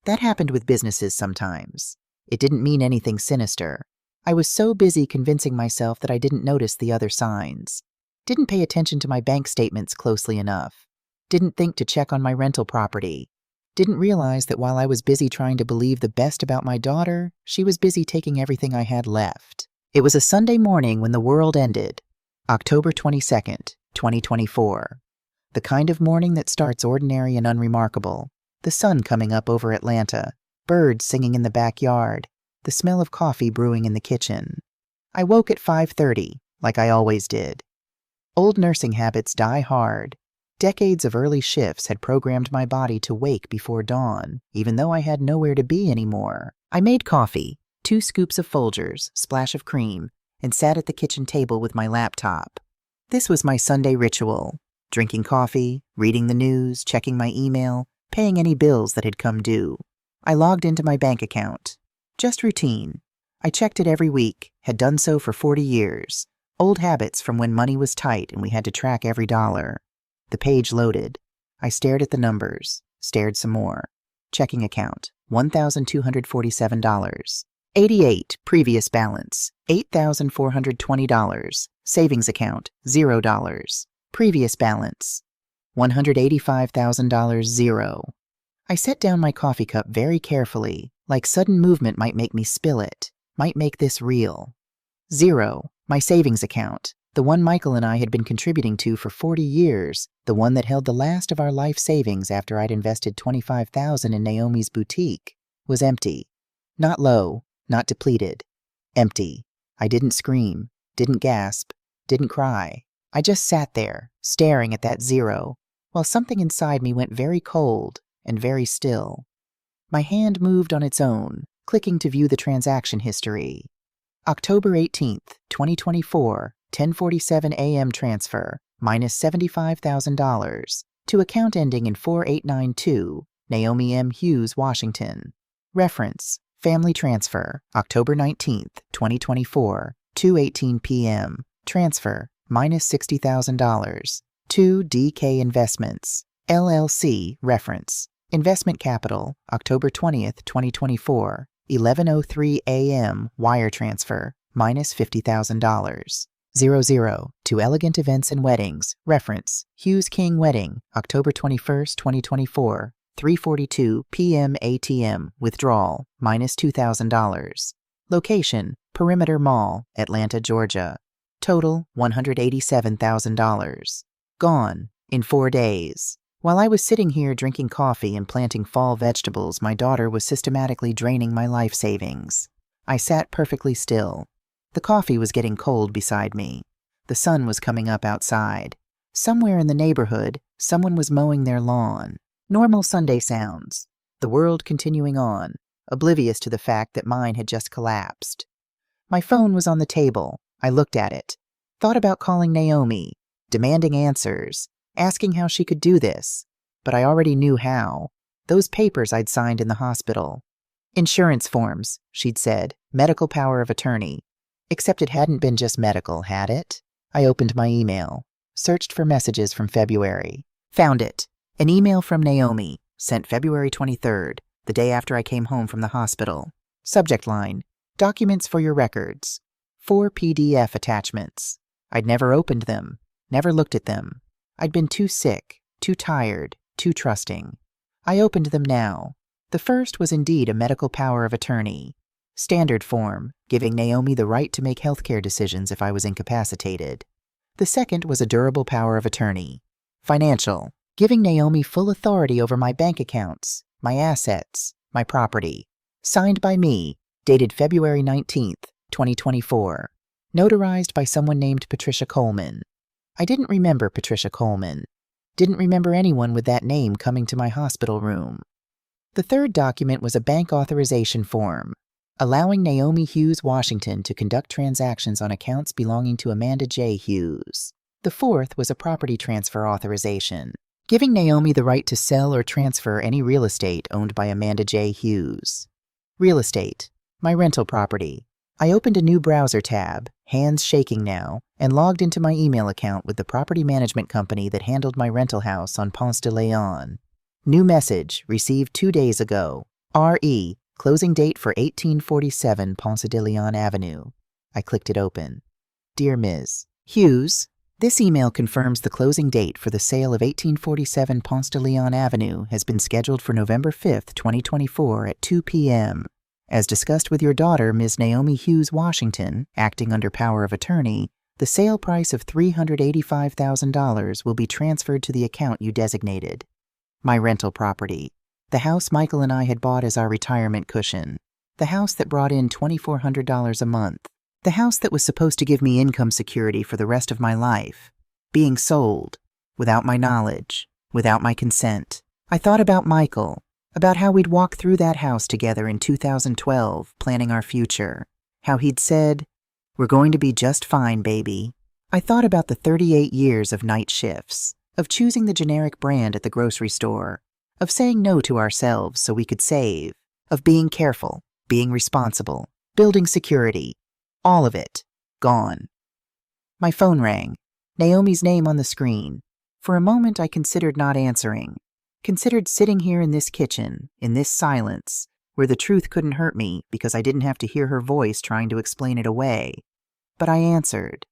That happened with businesses sometimes. It didn't mean anything sinister. I was so busy convincing myself that I didn't notice the other signs. Didn't pay attention to my bank statements closely enough. Didn't think to check on my rental property. Didn't realize that while I was busy trying to believe the best about my daughter, she was busy taking everything I had left. It was a Sunday morning when the world ended. October 22nd, 2024. The kind of morning that starts ordinary and unremarkable. The sun coming up over Atlanta. Birds singing in the backyard. The smell of coffee brewing in the kitchen. I woke at 5:30, like I always did. Old nursing habits die hard. Decades of early shifts had programmed my body to wake before dawn, even though I had nowhere to be anymore. I made coffee, 2 scoops of Folgers, splash of cream, and sat at the kitchen table with my laptop. This was my Sunday ritual. Drinking coffee, reading the news, checking my email, paying any bills that had come due. I logged into my bank account. Just routine. I checked it every week, had done so for 40 years. Old habits from when money was tight and we had to track every dollar. The page loaded. I stared at the numbers, stared some more. Checking account, $1,247. 88, previous balance, $8,420. Savings account, $0. Previous balance, $185,000, 0. I set down my coffee cup very carefully, like sudden movement might make me spill it, might make this real. 0, my savings account, the one Michael and I had been contributing to for 40 years, the one that held the last of our life savings after I'd invested $25,000 in Naomi's boutique, was empty. Not low, not depleted. Empty. I didn't scream, didn't gasp, didn't cry. I just sat there, staring at that zero, while something inside me went very cold and very still. My hand moved on its own, clicking to view the transaction history. October 18th, 2024, 10:47 a.m. transfer, minus $75,000, to account ending in 4892, Naomi M. Hughes, Washington. Reference, family transfer, October 19th, 2024, 2:18 p.m. Transfer, minus $60,000. To DK Investments, LLC. Reference, investment capital, October 20th, 2024, 11:03 a.m. Wire transfer, minus $50,000. 00 to Elegant Events and Weddings. Reference, Hughes King Wedding, October 21st, 2024, 3:42 p.m. ATM. Withdrawal, minus $2,000. Location, Perimeter Mall, Atlanta, Georgia. Total, $187,000. Gone in 4 days. While I was sitting here drinking coffee and planting fall vegetables, my daughter was systematically draining my life savings. I sat perfectly still. The coffee was getting cold beside me. The sun was coming up outside. Somewhere in the neighborhood, someone was mowing their lawn. Normal Sunday sounds. The world continuing on, oblivious to the fact that mine had just collapsed. My phone was on the table. I looked at it. Thought about calling Naomi, demanding answers, asking how she could do this. But I already knew how. Those papers I'd signed in the hospital. Insurance forms, she'd said, medical power of attorney. Except it hadn't been just medical, had it? I opened my email, searched for messages from February. Found it. An email from Naomi, sent February 23rd, the day after I came home from the hospital. Subject line, documents for your records. 4 PDF attachments. I'd never opened them, never looked at them. I'd been too sick, too tired, too trusting. I opened them now. The first was indeed a medical power of attorney. Standard form, giving Naomi the right to make healthcare decisions if I was incapacitated. The second was a durable power of attorney. Financial, giving Naomi full authority over my bank accounts, my assets, my property. Signed by me, dated February 19th, 2024. Notarized by someone named Patricia Coleman. I didn't remember Patricia Coleman. Didn't remember anyone with that name coming to my hospital room. The third document was a bank authorization form, allowing Naomi Hughes, Washington, to conduct transactions on accounts belonging to Amanda J. Hughes. The fourth was a property transfer authorization, giving Naomi the right to sell or transfer any real estate owned by Amanda J. Hughes. Real estate, my rental property. I opened a new browser tab, hands shaking now, and logged into my email account with the property management company that handled my rental house on Ponce de Leon. New message, received 2 days ago. R.E., closing date for 1847 Ponce de Leon Avenue. I clicked it open. Dear Ms. Hughes, this email confirms the closing date for the sale of 1847 Ponce de Leon Avenue has been scheduled for November 5th, 2024 at 2 p.m. As discussed with your daughter, Ms. Naomi Hughes, Washington, acting under power of attorney, the sale price of $385,000 will be transferred to the account you designated. My rental property. The house Michael and I had bought as our retirement cushion. The house that brought in $2,400 a month. The house that was supposed to give me income security for the rest of my life. Being sold. Without my knowledge. Without my consent. I thought about Michael. About how we'd walk through that house together in 2012, planning our future. How he'd said, "We're going to be just fine, baby." I thought about the 38 years of night shifts, of choosing the generic brand at the grocery store, of saying no to ourselves so we could save, of being careful, being responsible, building security. All of it. Gone. My phone rang. Naomi's name on the screen. For a moment I considered not answering. Considered sitting here in this kitchen, in this silence, where the truth couldn't hurt me because I didn't have to hear her voice trying to explain it away. But I answered,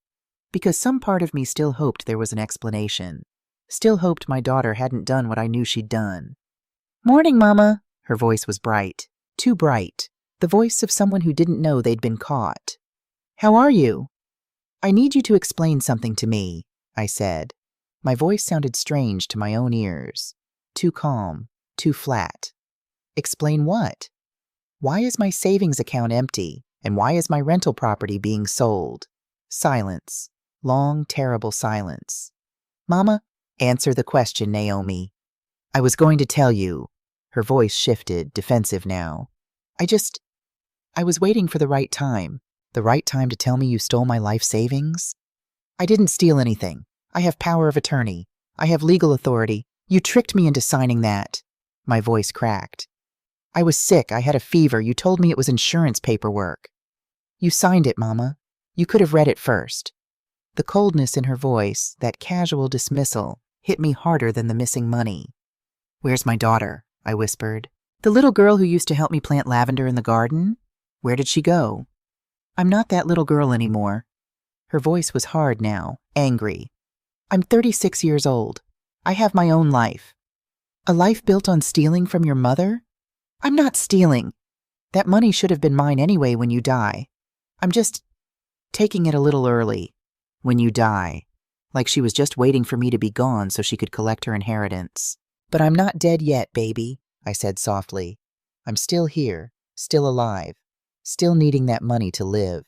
because some part of me still hoped there was an explanation, still hoped my daughter hadn't done what I knew she'd done. "Morning, Mama." Her voice was bright, too bright, the voice of someone who didn't know they'd been caught. "How are you?" "I need you to explain something to me," I said. My voice sounded strange to my own ears. Too calm, too flat. Explain what? Why is my savings account empty, and why is my rental property being sold? Silence. Long, terrible silence. Mama, answer the question, Naomi. I was going to tell you. Her voice shifted, defensive now. I was waiting for the right time to tell me you stole my life savings. I didn't steal anything. I have power of attorney. I have legal authority. You tricked me into signing that. My voice cracked. I was sick. I had a fever. You told me it was insurance paperwork. You signed it, Mama. You could have read it first. The coldness in her voice, that casual dismissal, hit me harder than the missing money. Where's my daughter? I whispered. The little girl who used to help me plant lavender in the garden? Where did she go? I'm not that little girl anymore. Her voice was hard now, angry. I'm 36 years old. I have my own life. A life built on stealing from your mother? I'm not stealing. That money should have been mine anyway when you die. I'm just taking it a little early. When you die. Like she was just waiting for me to be gone so she could collect her inheritance. But I'm not dead yet, baby, I said softly. I'm still here, still alive, still needing that money to live.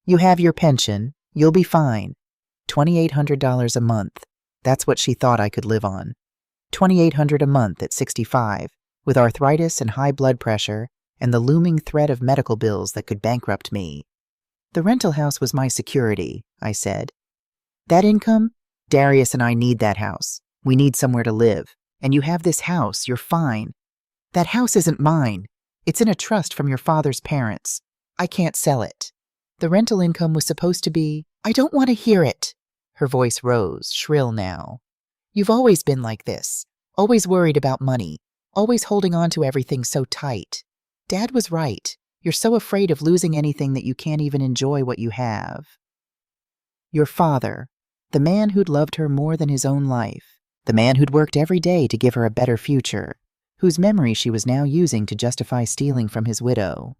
You have your pension. You'll be fine. $2,800 a month. That's what she thought I could live on. $2,800 a month at 65, with arthritis and high blood pressure and the looming threat of medical bills that could bankrupt me. The rental house was my security, I said. That income? Darius and I need that house. We need somewhere to live. And you have this house. You're fine. That house isn't mine. It's in a trust from your father's parents. I can't sell it. The rental income was supposed to be... I don't want to hear it. Her voice rose, shrill now. You've always been like this. Always worried about money. Always holding on to everything so tight. Dad was right. You're so afraid of losing anything that you can't even enjoy what you have. Your father, the man who'd loved her more than his own life, the man who'd worked every day to give her a better future, whose memory she was now using to justify stealing from his widow.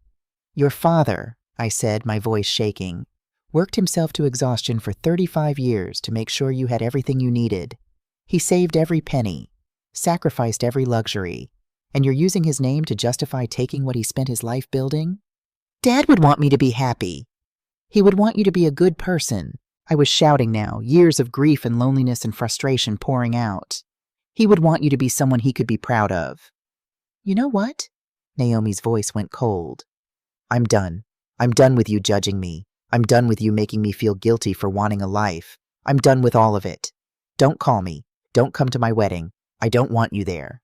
Your father, I said, my voice shaking, worked himself to exhaustion for 35 years to make sure you had everything you needed. He saved every penny, sacrificed every luxury, and you're using his name to justify taking what he spent his life building? Dad would want me to be happy. He would want you to be a good person. I was shouting now, years of grief and loneliness and frustration pouring out. He would want you to be someone he could be proud of. You know what? Naomi's voice went cold. I'm done. I'm done with you judging me. I'm done with you making me feel guilty for wanting a life. I'm done with all of it. Don't call me. Don't come to my wedding. I don't want you there.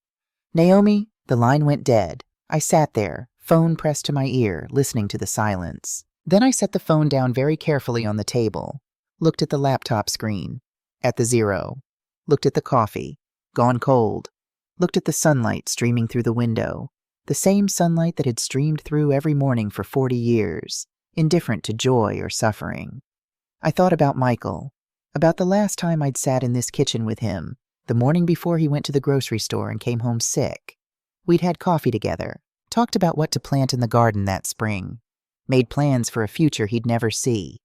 Naomi, the line went dead. I sat there, phone pressed to my ear, listening to the silence. Then I set the phone down very carefully on the table, looked at the laptop screen, at the 0, looked at the coffee, gone cold, looked at the sunlight streaming through the window, the same sunlight that had streamed through every morning for 40 years, indifferent to joy or suffering. I thought about Michael, about the last time I'd sat in this kitchen with him, the morning before he went to the grocery store and came home sick. We'd had coffee together, talked about what to plant in the garden that spring, made plans for a future he'd never see.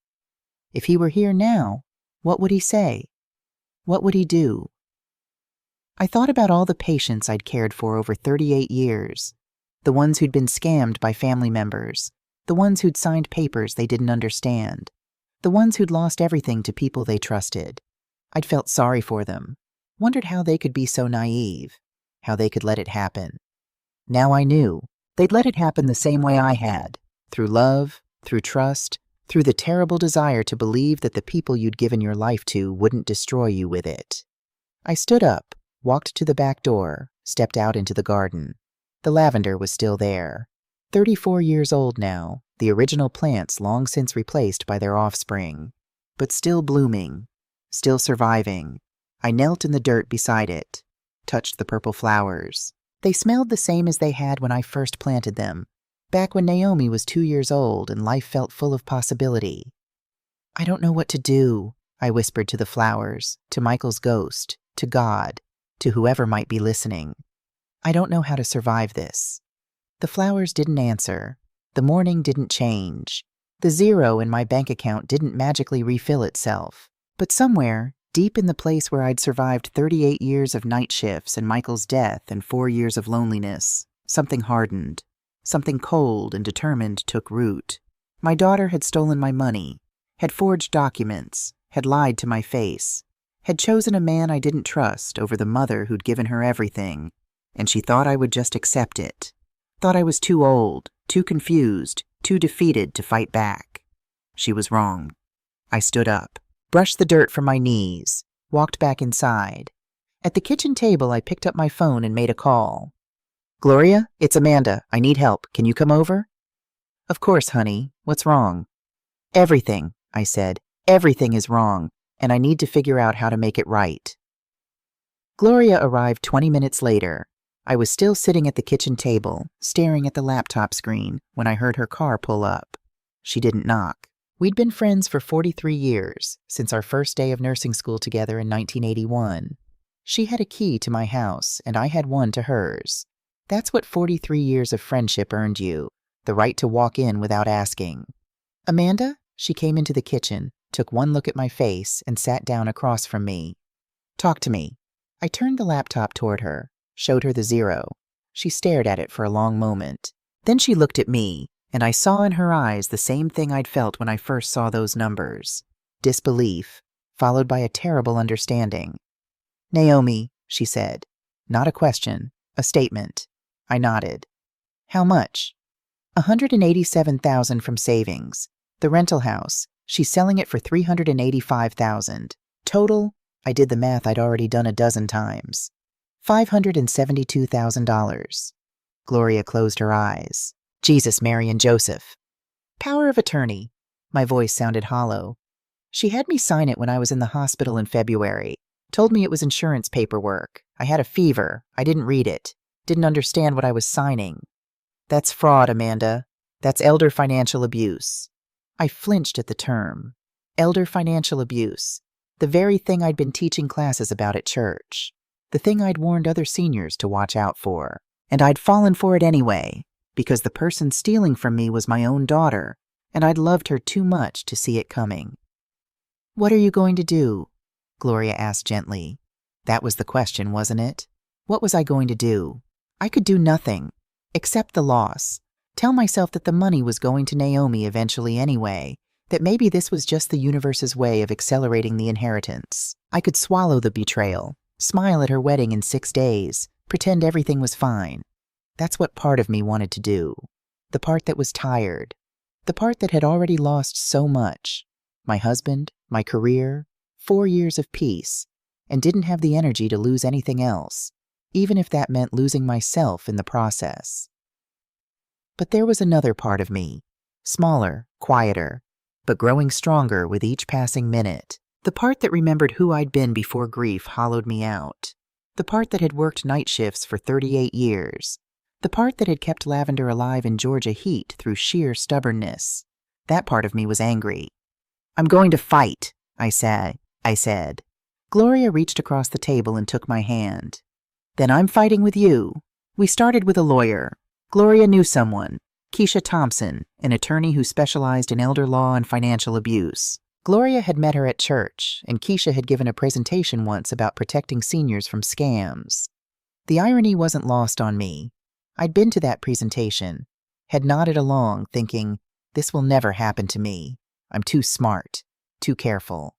If he were here now, what would he say? What would he do? I thought about all the patients I'd cared for over 38 years, the ones who'd been scammed by family members, the ones who'd signed papers they didn't understand, the ones who'd lost everything to people they trusted. I'd felt sorry for them, wondered how they could be so naive, how they could let it happen. Now I knew. They'd let it happen the same way I had, through love, through trust, through the terrible desire to believe that the people you'd given your life to wouldn't destroy you with it. I stood up, walked to the back door, stepped out into the garden. The lavender was still there. 34 years old now, the original plants long since replaced by their offspring, but still blooming, still surviving. I knelt in the dirt beside it, touched the purple flowers. They smelled the same as they had when I first planted them, back when Naomi was 2 years old and life felt full of possibility. I don't know what to do, I whispered to the flowers, to Michael's ghost, to God, to whoever might be listening. I don't know how to survive this. The flowers didn't answer. The morning didn't change. The 0 in my bank account didn't magically refill itself. But somewhere, deep in the place where I'd survived 38 years of night shifts and Michael's death and 4 years of loneliness, something hardened. Something cold and determined took root. My daughter had stolen my money, had forged documents, had lied to my face, had chosen a man I didn't trust over the mother who'd given her everything, and she thought I would just accept it. Thought I was too old, too confused, too defeated to fight back. She was wrong. I stood up, brushed the dirt from my knees, walked back inside. At the kitchen table, I picked up my phone and made a call. "Gloria, it's Amanda. I need help. Can you come over?" "Of course, honey. What's wrong?" "Everything," I said. "Everything is wrong, and I need to figure out how to make it right." Gloria arrived 20 minutes later. I was still sitting at the kitchen table, staring at the laptop screen, when I heard her car pull up. She didn't knock. We'd been friends for 43 years, since our first day of nursing school together in 1981. She had a key to my house, and I had one to hers. That's what 43 years of friendship earned you, the right to walk in without asking. "Amanda?" She came into the kitchen, took one look at my face, and sat down across from me. "Talk to me." I turned the laptop toward her, showed her the 0. She stared at it for a long moment. Then she looked at me, and I saw in her eyes the same thing I'd felt when I first saw those numbers. Disbelief, followed by a terrible understanding. "Naomi," she said. Not a question, a statement. I nodded. "How much?" $187,000 from savings. The rental house. She's selling it for $385,000. Total, I did the math I'd already done a dozen times. $572,000. Gloria closed her eyes. Jesus, Mary, and Joseph. Power of attorney. My voice sounded hollow. She had me sign it when I was in the hospital in February. Told me it was insurance paperwork. I had a fever. I didn't read it. Didn't understand what I was signing. That's fraud, Amanda. That's elder financial abuse. I flinched at the term. Elder financial abuse. The very thing I'd been teaching classes about at church. The thing I'd warned other seniors to watch out for. And I'd fallen for it anyway, because the person stealing from me was my own daughter, and I'd loved her too much to see it coming. "What are you going to do?" Gloria asked gently. That was the question, wasn't it? What was I going to do? I could do nothing. Accept the loss. Tell myself that the money was going to Naomi eventually anyway, that maybe this was just the universe's way of accelerating the inheritance. I could swallow the betrayal, smile at her wedding in 6 days, pretend everything was fine. That's what part of me wanted to do. The part that was tired. The part that had already lost so much. My husband, my career, 4 years of peace, and didn't have the energy to lose anything else, even if that meant losing myself in the process. But there was another part of me, smaller, quieter, but growing stronger with each passing minute. The part that remembered who I'd been before grief hollowed me out. The part that had worked night shifts for 38 years. The part that had kept Lavender alive in Georgia heat through sheer stubbornness. That part of me was angry. "I'm going to fight," I said. Gloria reached across the table and took my hand. "Then I'm fighting with you." We started with a lawyer. Gloria knew someone, Keisha Thompson, an attorney who specialized in elder law and financial abuse. Gloria had met her at church, and Keisha had given a presentation once about protecting seniors from scams. The irony wasn't lost on me. I'd been to that presentation, had nodded along, thinking, this will never happen to me. I'm too smart, too careful.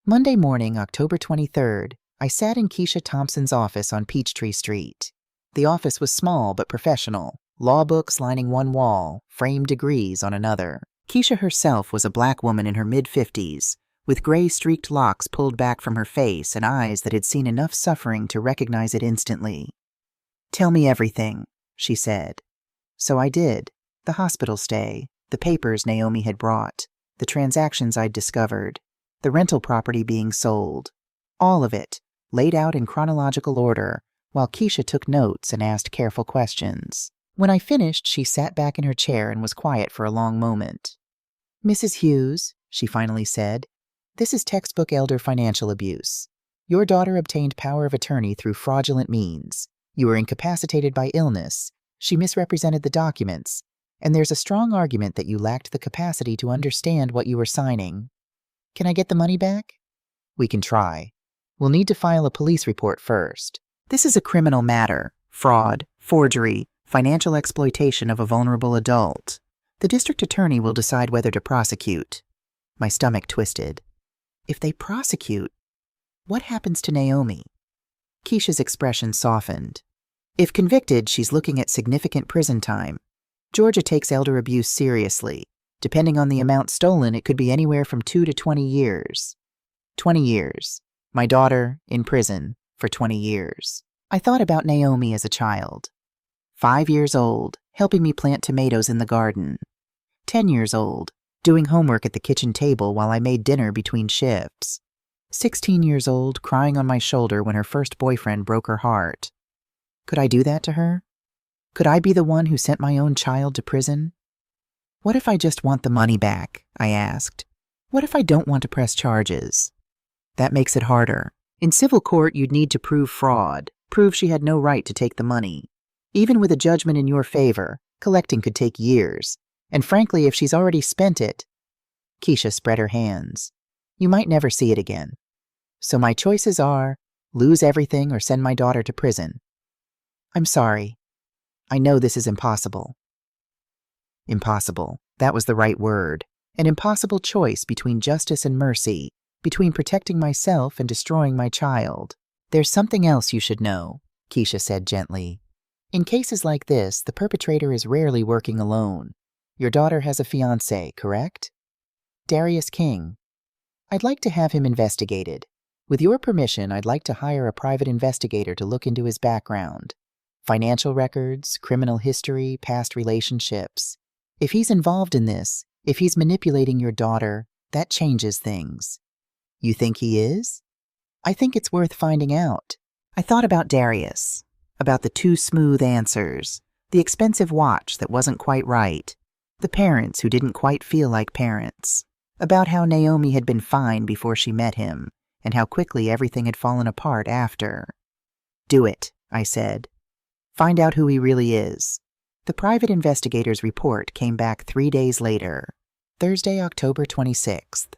Monday morning, October 23rd, I sat in Keisha Thompson's office on Peachtree Street. The office was small but professional, law books lining one wall, framed degrees on another. Keisha herself was a black woman in her mid-50s, with gray streaked locks pulled back from her face and eyes that had seen enough suffering to recognize it instantly. "Tell me everything," she said. So I did. The hospital stay, the papers Naomi had brought, the transactions I'd discovered, the rental property being sold. All of it, laid out in chronological order, while Keisha took notes and asked careful questions. When I finished, she sat back in her chair and was quiet for a long moment. "Mrs. Hughes," she finally said, "this is textbook elder financial abuse. Your daughter obtained power of attorney through fraudulent means. You were incapacitated by illness. She misrepresented the documents, and there's a strong argument that you lacked the capacity to understand what you were signing. Can I get the money back?" "We can try. We'll need to file a police report first. This is a criminal matter. Fraud, forgery, financial exploitation of a vulnerable adult. The district attorney will decide whether to prosecute." My stomach twisted. If they prosecute, what happens to Naomi? Keisha's expression softened. If convicted, she's looking at significant prison time. Georgia takes elder abuse seriously. Depending on the amount stolen, it could be anywhere from 2 to 20 years. 20 years. My daughter in prison for 20 years. I thought about Naomi as a child. 5 years old, helping me plant tomatoes in the garden. 10 years old, doing homework at the kitchen table while I made dinner between shifts. 16 years old, crying on my shoulder when her first boyfriend broke her heart. Could I do that to her? Could I be the one who sent my own child to prison? What if I just want the money back? I asked. What if I don't want to press charges? That makes it harder. In civil court, you'd need to prove fraud, prove she had no right to take the money. Even with a judgment in your favor, collecting could take years. And frankly, if she's already spent it... Keisha spread her hands. You might never see it again. So my choices are, lose everything or send my daughter to prison. I'm sorry. I know this is impossible. Impossible. That was the right word. An impossible choice between justice and mercy, between protecting myself and destroying my child. There's something else you should know, Keisha said gently. In cases like this, the perpetrator is rarely working alone. Your daughter has a fiancé, correct? Darius King. I'd like to have him investigated. With your permission, I'd like to hire a private investigator to look into his background. Financial records, criminal history, past relationships. If he's involved in this, if he's manipulating your daughter, that changes things. You think he is? I think it's worth finding out. I thought about Darius, about the too smooth answers, the expensive watch that wasn't quite right, the parents who didn't quite feel like parents, about how Naomi had been fine before she met him, and how quickly everything had fallen apart after. Do it, I said. Find out who he really is. The private investigator's report came back 3 days later, Thursday, October 26th.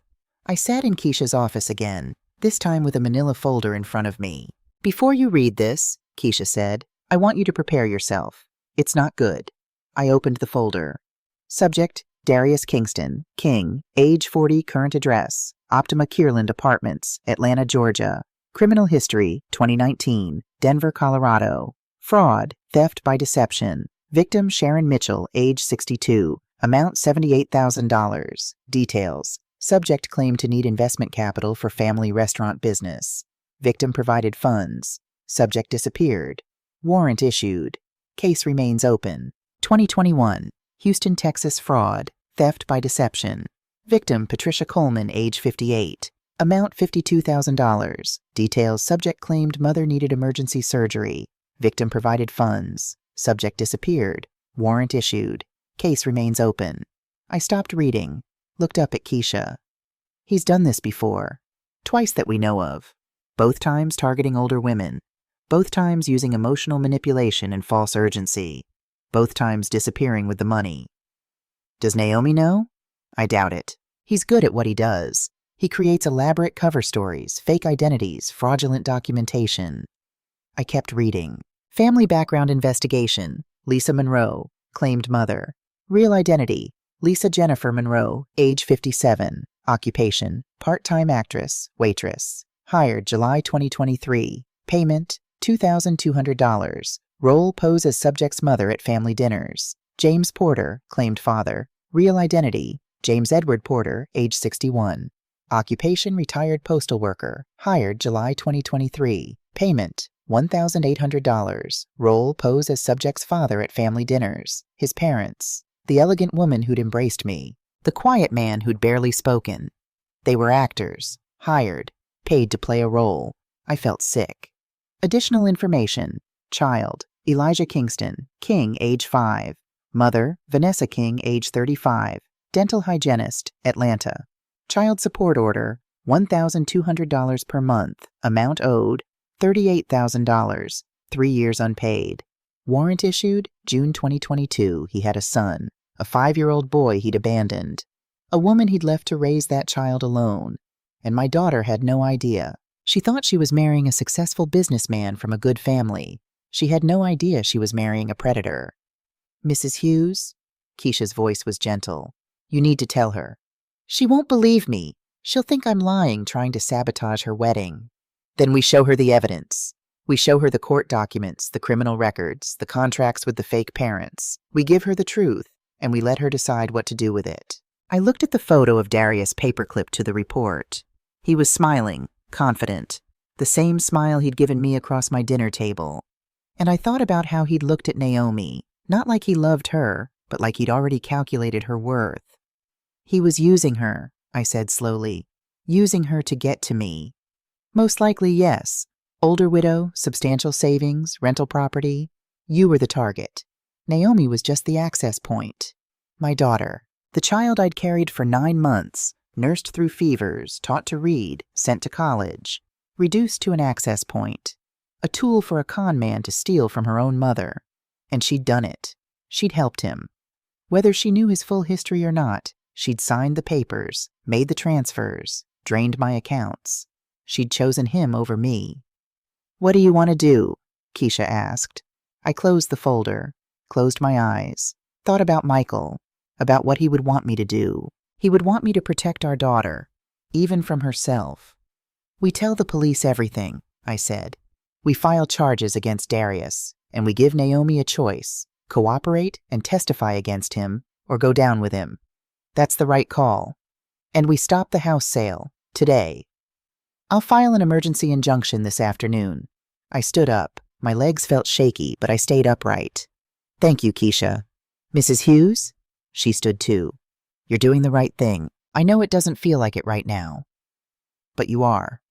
I sat in Keisha's office again, this time with a manila folder in front of me. Before you read this, Keisha said, I want you to prepare yourself. It's not good. I opened the folder. Subject, Darius Kingston, King, age 40, current address, Optima Kierland Apartments, Atlanta, Georgia. Criminal history, 2019, Denver, Colorado. Fraud, theft by deception. Victim Sharon Mitchell, age 62. Amount $78,000. Details. Subject claimed to need investment capital for family restaurant business. Victim provided funds. Subject disappeared. Warrant issued. Case remains open. 2021. Houston, Texas fraud. Theft by deception. Victim Patricia Coleman, age 58. Amount $52,000. Details. Subject claimed mother needed emergency surgery. Victim provided funds. Subject disappeared. Warrant issued. Case remains open. I stopped reading. Looked up at Keisha. He's done this before. Twice that we know of. Both times targeting older women. Both times using emotional manipulation and false urgency. Both times disappearing with the money. Does Naomi know? I doubt it. He's good at what he does. He creates elaborate cover stories, fake identities, fraudulent documentation. I kept reading. Family background investigation. Lisa Monroe, claimed mother. Real identity. Lisa Jennifer Monroe, age 57. Occupation, part-time actress, waitress. Hired July 2023. Payment, $2,200. Role pose as subject's mother at family dinners. James Porter, claimed father. Real identity, James Edward Porter, age 61. Occupation, retired postal worker. Hired July 2023. Payment, $1,800. Role pose as subject's father at family dinners. His parents. The elegant woman who'd embraced me. The quiet man who'd barely spoken. They were actors. Hired. Paid to play a role. I felt sick. Additional information. Child, Elijah Kingston, King, age 5. Mother, Vanessa King, age 35. Dental hygienist, Atlanta. Child support order, $1,200 per month. Amount owed, $38,000. 3 years unpaid. Warrant issued, June 2022. He had a son, a 5-year-old boy he'd abandoned. A woman he'd left to raise that child alone. And my daughter had no idea. She thought she was marrying a successful businessman from a good family. She had no idea she was marrying a predator. Mrs. Hughes? Keisha's voice was gentle. You need to tell her. She won't believe me. She'll think I'm lying, trying to sabotage her wedding. Then we show her the evidence. We show her the court documents, the criminal records, the contracts with the fake parents. We give her the truth, and we let her decide what to do with it. I looked at the photo of Darius paperclipped to the report. He was smiling, confident, the same smile he'd given me across my dinner table. And I thought about how he'd looked at Naomi, not like he loved her, but like he'd already calculated her worth. He was using her, I said slowly, using her to get to me. Most likely, yes. Older widow, substantial savings, rental property. You were the target. Naomi was just the access point. My daughter, the child I'd carried for 9 months, nursed through fevers, taught to read, sent to college, reduced to an access point, a tool for a con man to steal from her own mother. And she'd done it. She'd helped him. Whether she knew his full history or not, she'd signed the papers, made the transfers, drained my accounts. She'd chosen him over me. "What do you want to do?" Keisha asked. I closed the folder, closed my eyes, thought about Michael, about what he would want me to do. He would want me to protect our daughter, even from herself. "We tell the police everything," I said. "We file charges against Darius, and we give Naomi a choice, cooperate and testify against him, or go down with him. That's the right call. And we stop the house sale, today. I'll file an emergency injunction this afternoon." I stood up. My legs felt shaky, but I stayed upright. "Thank you, Keisha. Mrs. Hughes?" She stood too. "You're doing the right thing. I know it doesn't feel like it right now. But you are."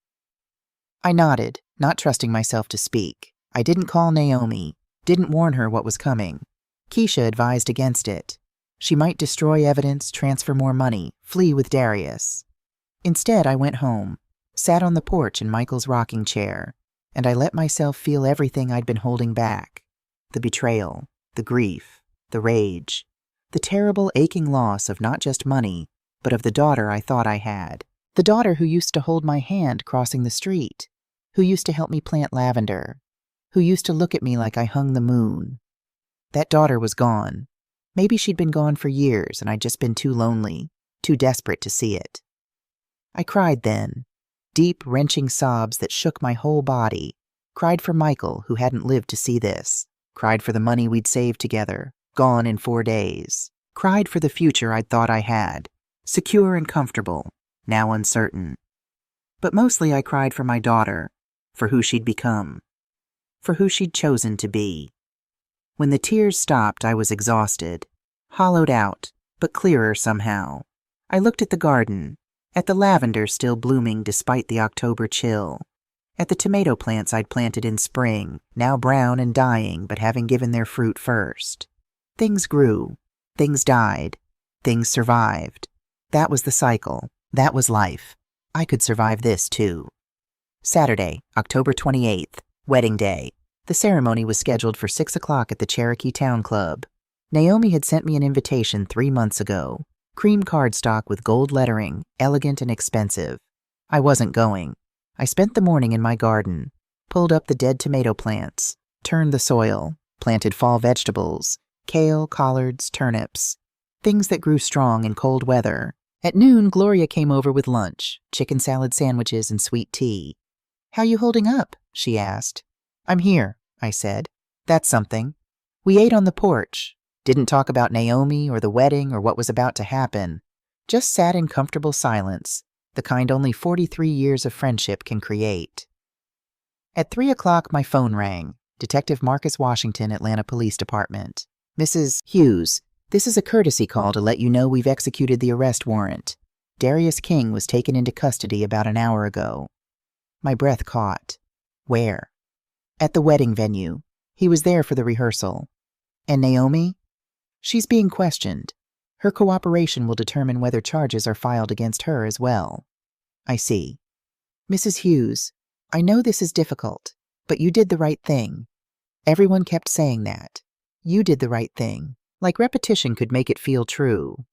I nodded, not trusting myself to speak. I didn't call Naomi, didn't warn her what was coming. Keisha advised against it. She might destroy evidence, transfer more money, flee with Darius. Instead, I went home, sat on the porch in Michael's rocking chair, and I let myself feel everything I'd been holding back. The betrayal, the grief, the rage, the terrible aching loss of not just money, but of the daughter I thought I had. The daughter who used to hold my hand crossing the street, who used to help me plant lavender, who used to look at me like I hung the moon. That daughter was gone. Maybe she'd been gone for years and I'd just been too lonely, too desperate to see it. I cried then, deep, wrenching sobs that shook my whole body. Cried for Michael, who hadn't lived to see this. Cried for the money we'd saved together, gone in 4 days. Cried for the future I'd thought I had, secure and comfortable, now uncertain. But mostly I cried for my daughter, for who she'd become, for who she'd chosen to be. When the tears stopped, I was exhausted, hollowed out, but clearer somehow. I looked at the garden, at the lavender still blooming despite the October chill, at the tomato plants I'd planted in spring, now brown and dying but having given their fruit first. Things grew, things died, things survived. That was the cycle, that was life. I could survive this too. Saturday, October 28th, wedding day. The ceremony was scheduled for 6 o'clock at the Cherokee Town Club. Naomi had sent me an invitation 3 months ago. Cream cardstock with gold lettering, elegant and expensive. I wasn't going. I spent the morning in my garden, pulled up the dead tomato plants, turned the soil, planted fall vegetables, kale, collards, turnips, things that grew strong in cold weather. At noon, Gloria came over with lunch, chicken salad sandwiches and sweet tea. "How you holding up?" she asked. "I'm here," I said. "That's something." We ate on the porch. Didn't talk about Naomi or the wedding or what was about to happen. Just sat in comfortable silence, the kind only 43 years of friendship can create. At 3 o'clock, my phone rang. Detective Marcus Washington, Atlanta Police Department. "Mrs. Hughes, this is a courtesy call to let you know we've executed the arrest warrant. Darius King was taken into custody about an hour ago." My breath caught. Where? At the wedding venue. He was there for the rehearsal. And Naomi? She's being questioned. Her cooperation will determine whether charges are filed against her as well. I see. "Mrs. Hughes, I know this is difficult, but you did the right thing." Everyone kept saying that. You did the right thing, like repetition could make it feel true.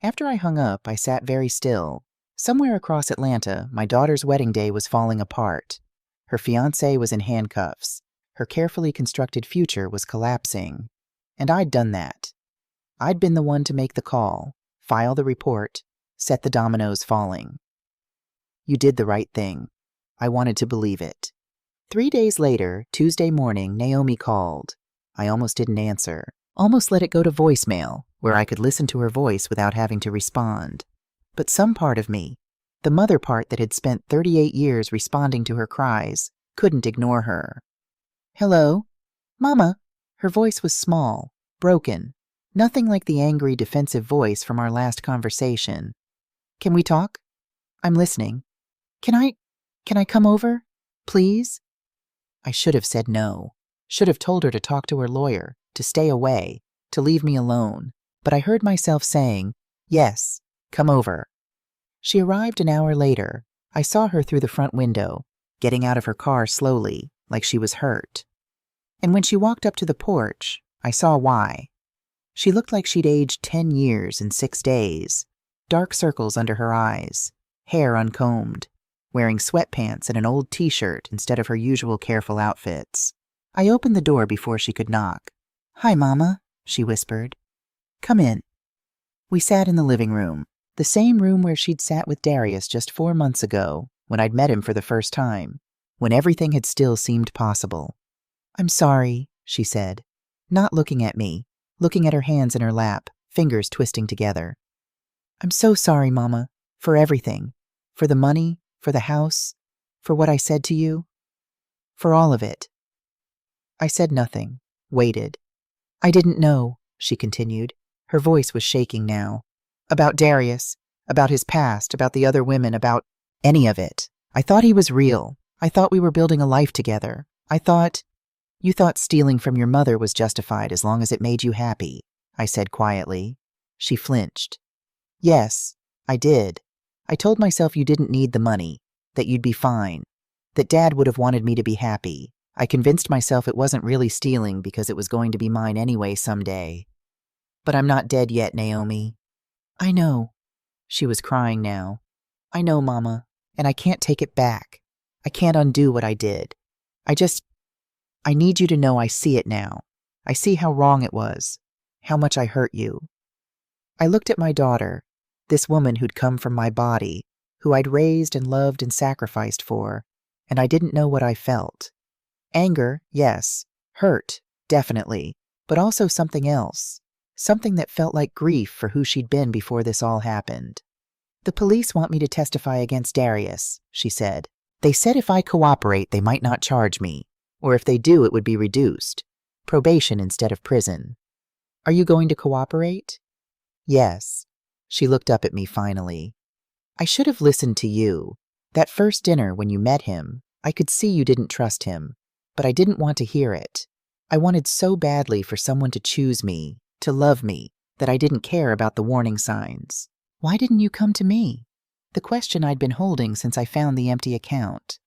After I hung up, I sat very still. Somewhere across Atlanta, my daughter's wedding day was falling apart. Her fiancé was in handcuffs. Her carefully constructed future was collapsing. And I'd done that. I'd been the one to make the call, file the report, set the dominoes falling. You did the right thing. I wanted to believe it. 3 days later, Tuesday morning, Naomi called. I almost didn't answer. Almost let it go to voicemail, where I could listen to her voice without having to respond. But some part of me, the mother part that had spent 38 years responding to her cries, couldn't ignore her. Hello? Mama? Her voice was small, broken, nothing like the angry, defensive voice from our last conversation. Can we talk? I'm listening. Can I come over? Please? I should have said no. Should have told her to talk to her lawyer, to stay away, to leave me alone. But I heard myself saying, yes, come over. She arrived an hour later. I saw her through the front window, getting out of her car slowly, like she was hurt. And when she walked up to the porch, I saw why. She looked like she'd aged 10 years in 6 days. Dark circles under her eyes, hair uncombed, wearing sweatpants and an old t-shirt instead of her usual careful outfits. I opened the door before she could knock. Hi, Mama, she whispered. Come in. We sat in the living room, the same room where she'd sat with Darius just 4 months ago, when I'd met him for the first time, when everything had still seemed possible. I'm sorry, she said, not looking at me, looking at her hands in her lap, fingers twisting together. I'm so sorry, Mama, for everything, for the money, for the house, for what I said to you, for all of it. I said nothing, waited. I didn't know, she continued. Her voice was shaking now. About Darius, about his past, about the other women, about any of it. I thought he was real. I thought we were building a life together. You thought stealing from your mother was justified as long as it made you happy, I said quietly. She flinched. Yes, I did. I told myself you didn't need the money, that you'd be fine, that Dad would have wanted me to be happy. I convinced myself it wasn't really stealing because it was going to be mine anyway someday. But I'm not dead yet, Naomi. I know. She was crying now. I know, Mama, and I can't take it back. I can't undo what I did. I need you to know I see it now. I see how wrong it was, how much I hurt you. I looked at my daughter, this woman who'd come from my body, who I'd raised and loved and sacrificed for, and I didn't know what I felt. Anger, yes. Hurt, definitely. But also something else. Something that felt like grief for who she'd been before this all happened. The police want me to testify against Darius, she said. They said if I cooperate, they might not charge me. Or if they do, it would be reduced. Probation instead of prison. Are you going to cooperate? Yes. She looked up at me finally. I should have listened to you. That first dinner when you met him, I could see you didn't trust him. But I didn't want to hear it. I wanted so badly for someone to choose me, to love me, that I didn't care about the warning signs. Why didn't you come to me? The question I'd been holding since I found the empty account.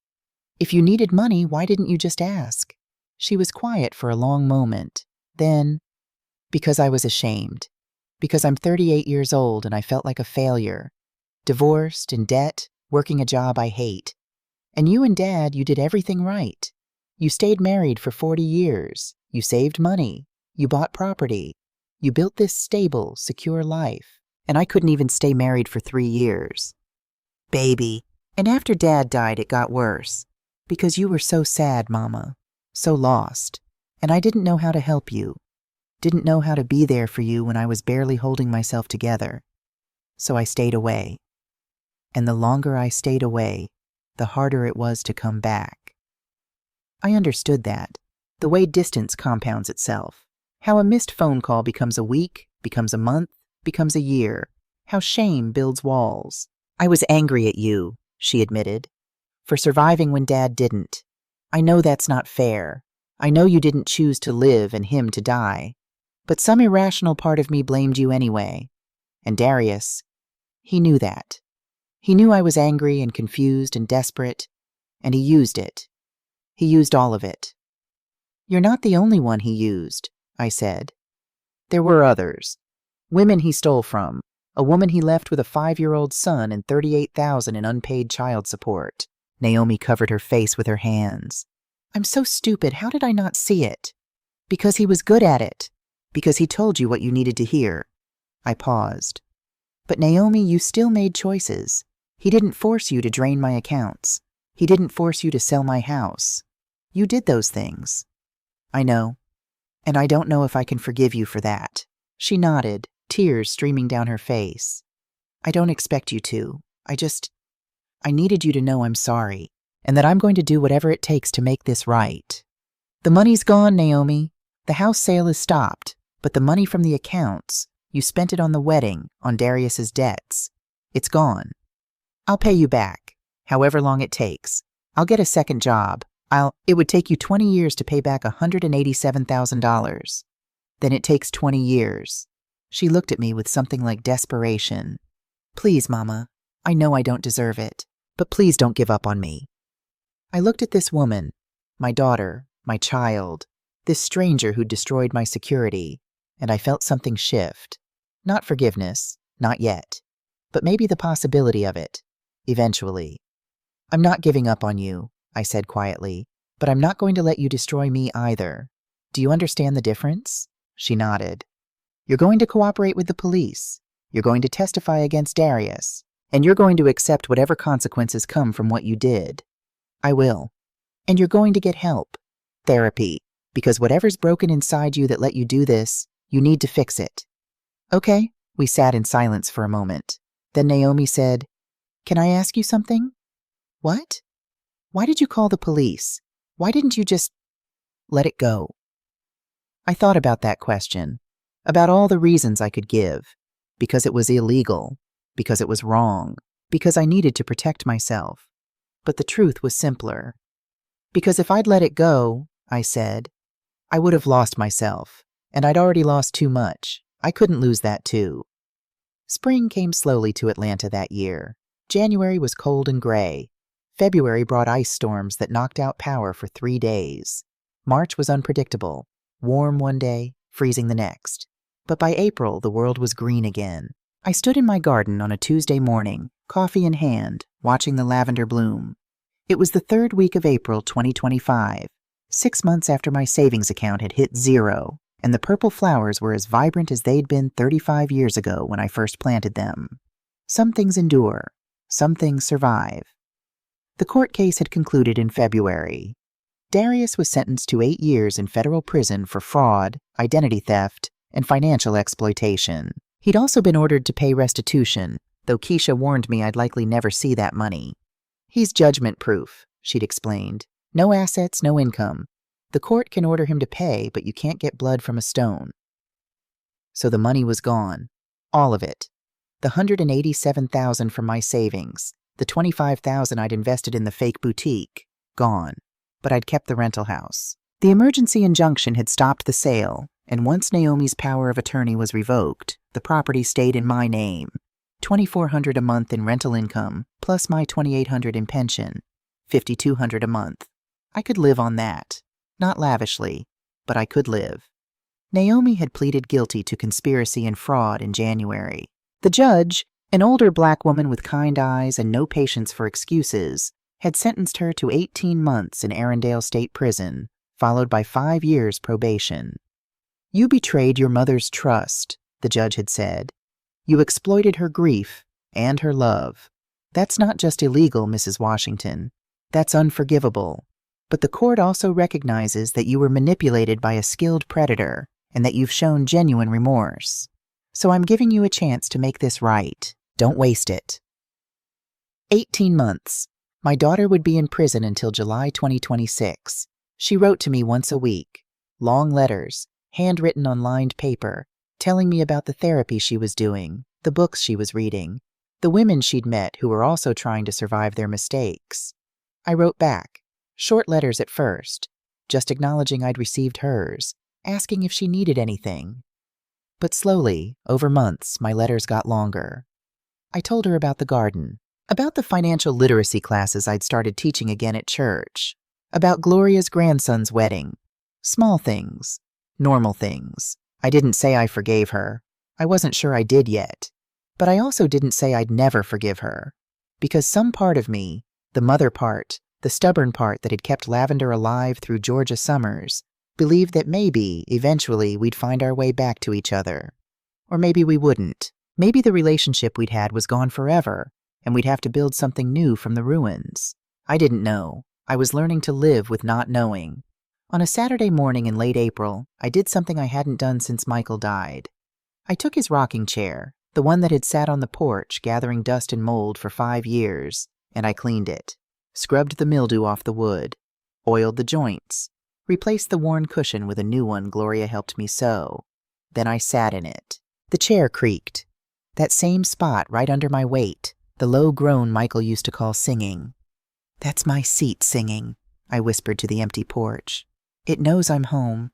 If you needed money, why didn't you just ask? She was quiet for a long moment. Then, because I was ashamed. Because I'm 38 years old and I felt like a failure. Divorced, in debt, working a job I hate. And you and Dad, you did everything right. You stayed married for 40 years. You saved money. You bought property. You built this stable, secure life. And I couldn't even stay married for 3 years. Baby. And after Dad died, it got worse. Because you were so sad, Mama. So lost. And I didn't know how to help you. Didn't know how to be there for you when I was barely holding myself together. So I stayed away. And the longer I stayed away, the harder it was to come back. I understood that. The way distance compounds itself. How a missed phone call becomes a week, becomes a month, becomes a year. How shame builds walls. I was angry at you, she admitted, for surviving when Dad didn't. I know that's not fair. I know you didn't choose to live and him to die. But some irrational part of me blamed you anyway. And Darius, he knew that. He knew I was angry and confused and desperate, and he used it. He used all of it. You're not the only one he used, I said. There were others. Women he stole from, a woman he left with a 5-year-old son and $38,000 in unpaid child support. Naomi covered her face with her hands. I'm so stupid, how did I not see it? Because he was good at it. Because he told you what you needed to hear. I paused. But Naomi, you still made choices. He didn't force you to drain my accounts. He didn't force you to sell my house. You did those things. I know. And I don't know if I can forgive you for that. She nodded, tears streaming down her face. I don't expect you to. I needed you to know I'm sorry, and that I'm going to do whatever it takes to make this right. The money's gone, Naomi. The house sale is stopped, but the money from the accounts, you spent it on the wedding, on Darius's debts. It's gone. I'll pay you back, however long it takes. I'll get a second job. It would take you 20 years to pay back $187,000. Then it takes 20 years. She looked at me with something like desperation. Please, Mama. I know I don't deserve it, but please don't give up on me. I looked at this woman, my daughter, my child, this stranger who destroyed my security, and I felt something shift. Not forgiveness, not yet, but maybe the possibility of it, eventually. I'm not giving up on you, I said quietly, but I'm not going to let you destroy me either. Do you understand the difference? She nodded. You're going to cooperate with the police. You're going to testify against Darius. And you're going to accept whatever consequences come from what you did. I will. And you're going to get help. Therapy. Because whatever's broken inside you that let you do this, you need to fix it. Okay. We sat in silence for a moment. Then Naomi said, Can I ask you something? What? Why did you call the police? Why didn't you just let it go? I thought about that question, about all the reasons I could give. Because it was illegal. Because it was wrong, because I needed to protect myself. But the truth was simpler. Because if I'd let it go, I said, I would have lost myself, and I'd already lost too much. I couldn't lose that too. Spring came slowly to Atlanta that year. January was cold and gray. February brought ice storms that knocked out power for 3 days. March was unpredictable, warm one day, freezing the next. But by April, the world was green again. I stood in my garden on a Tuesday morning, coffee in hand, watching the lavender bloom. It was the 3rd week of April 2025, 6 months after my savings account had hit zero, and the purple flowers were as vibrant as they'd been 35 years ago when I first planted them. Some things endure, some things survive. The court case had concluded in February. Darius was sentenced to 8 years in federal prison for fraud, identity theft, and financial exploitation. He'd also been ordered to pay restitution, though Keisha warned me I'd likely never see that money. He's judgment-proof, she'd explained. No assets, no income. The court can order him to pay, but you can't get blood from a stone. So the money was gone. All of it. The $187,000 from my savings, the $25,000 I'd invested in the fake boutique, gone. But I'd kept the rental house. The emergency injunction had stopped the sale, and once Naomi's power of attorney was revoked, the property stayed in my name. $2,400 a month in rental income, plus my $2,800 in pension. $5,200 a month. I could live on that. Not lavishly, but I could live. Naomi had pleaded guilty to conspiracy and fraud in January. The judge, an older black woman with kind eyes and no patience for excuses, had sentenced her to 18 months in Arendelle State Prison, followed by 5 years probation. You betrayed your mother's trust, the judge had said. You exploited her grief and her love. That's not just illegal, Mrs. Washington. That's unforgivable. But the court also recognizes that you were manipulated by a skilled predator and that you've shown genuine remorse. So I'm giving you a chance to make this right. Don't waste it. 18 months. My daughter would be in prison until July 2026. She wrote to me once a week. Long letters, handwritten on lined paper, telling me about the therapy she was doing, the books she was reading, the women she'd met who were also trying to survive their mistakes. I wrote back, short letters at first, just acknowledging I'd received hers, asking if she needed anything. But slowly, over months, my letters got longer. I told her about the garden, about the financial literacy classes I'd started teaching again at church, about Gloria's grandson's wedding. Small things, normal things. I didn't say I forgave her. I wasn't sure I did yet. But I also didn't say I'd never forgive her. Because some part of me, the mother part, the stubborn part that had kept Lavender alive through Georgia summers, believed that maybe, eventually, we'd find our way back to each other. Or maybe we wouldn't. Maybe the relationship we'd had was gone forever, and we'd have to build something new from the ruins. I didn't know. I was learning to live with not knowing. On a Saturday morning in late April, I did something I hadn't done since Michael died. I took his rocking chair, the one that had sat on the porch gathering dust and mold for 5 years, and I cleaned it, scrubbed the mildew off the wood, oiled the joints, replaced the worn cushion with a new one Gloria helped me sew. Then I sat in it. The chair creaked. That same spot right under my weight, the low groan Michael used to call singing. "That's my seat singing," I whispered to the empty porch. "It knows I'm home."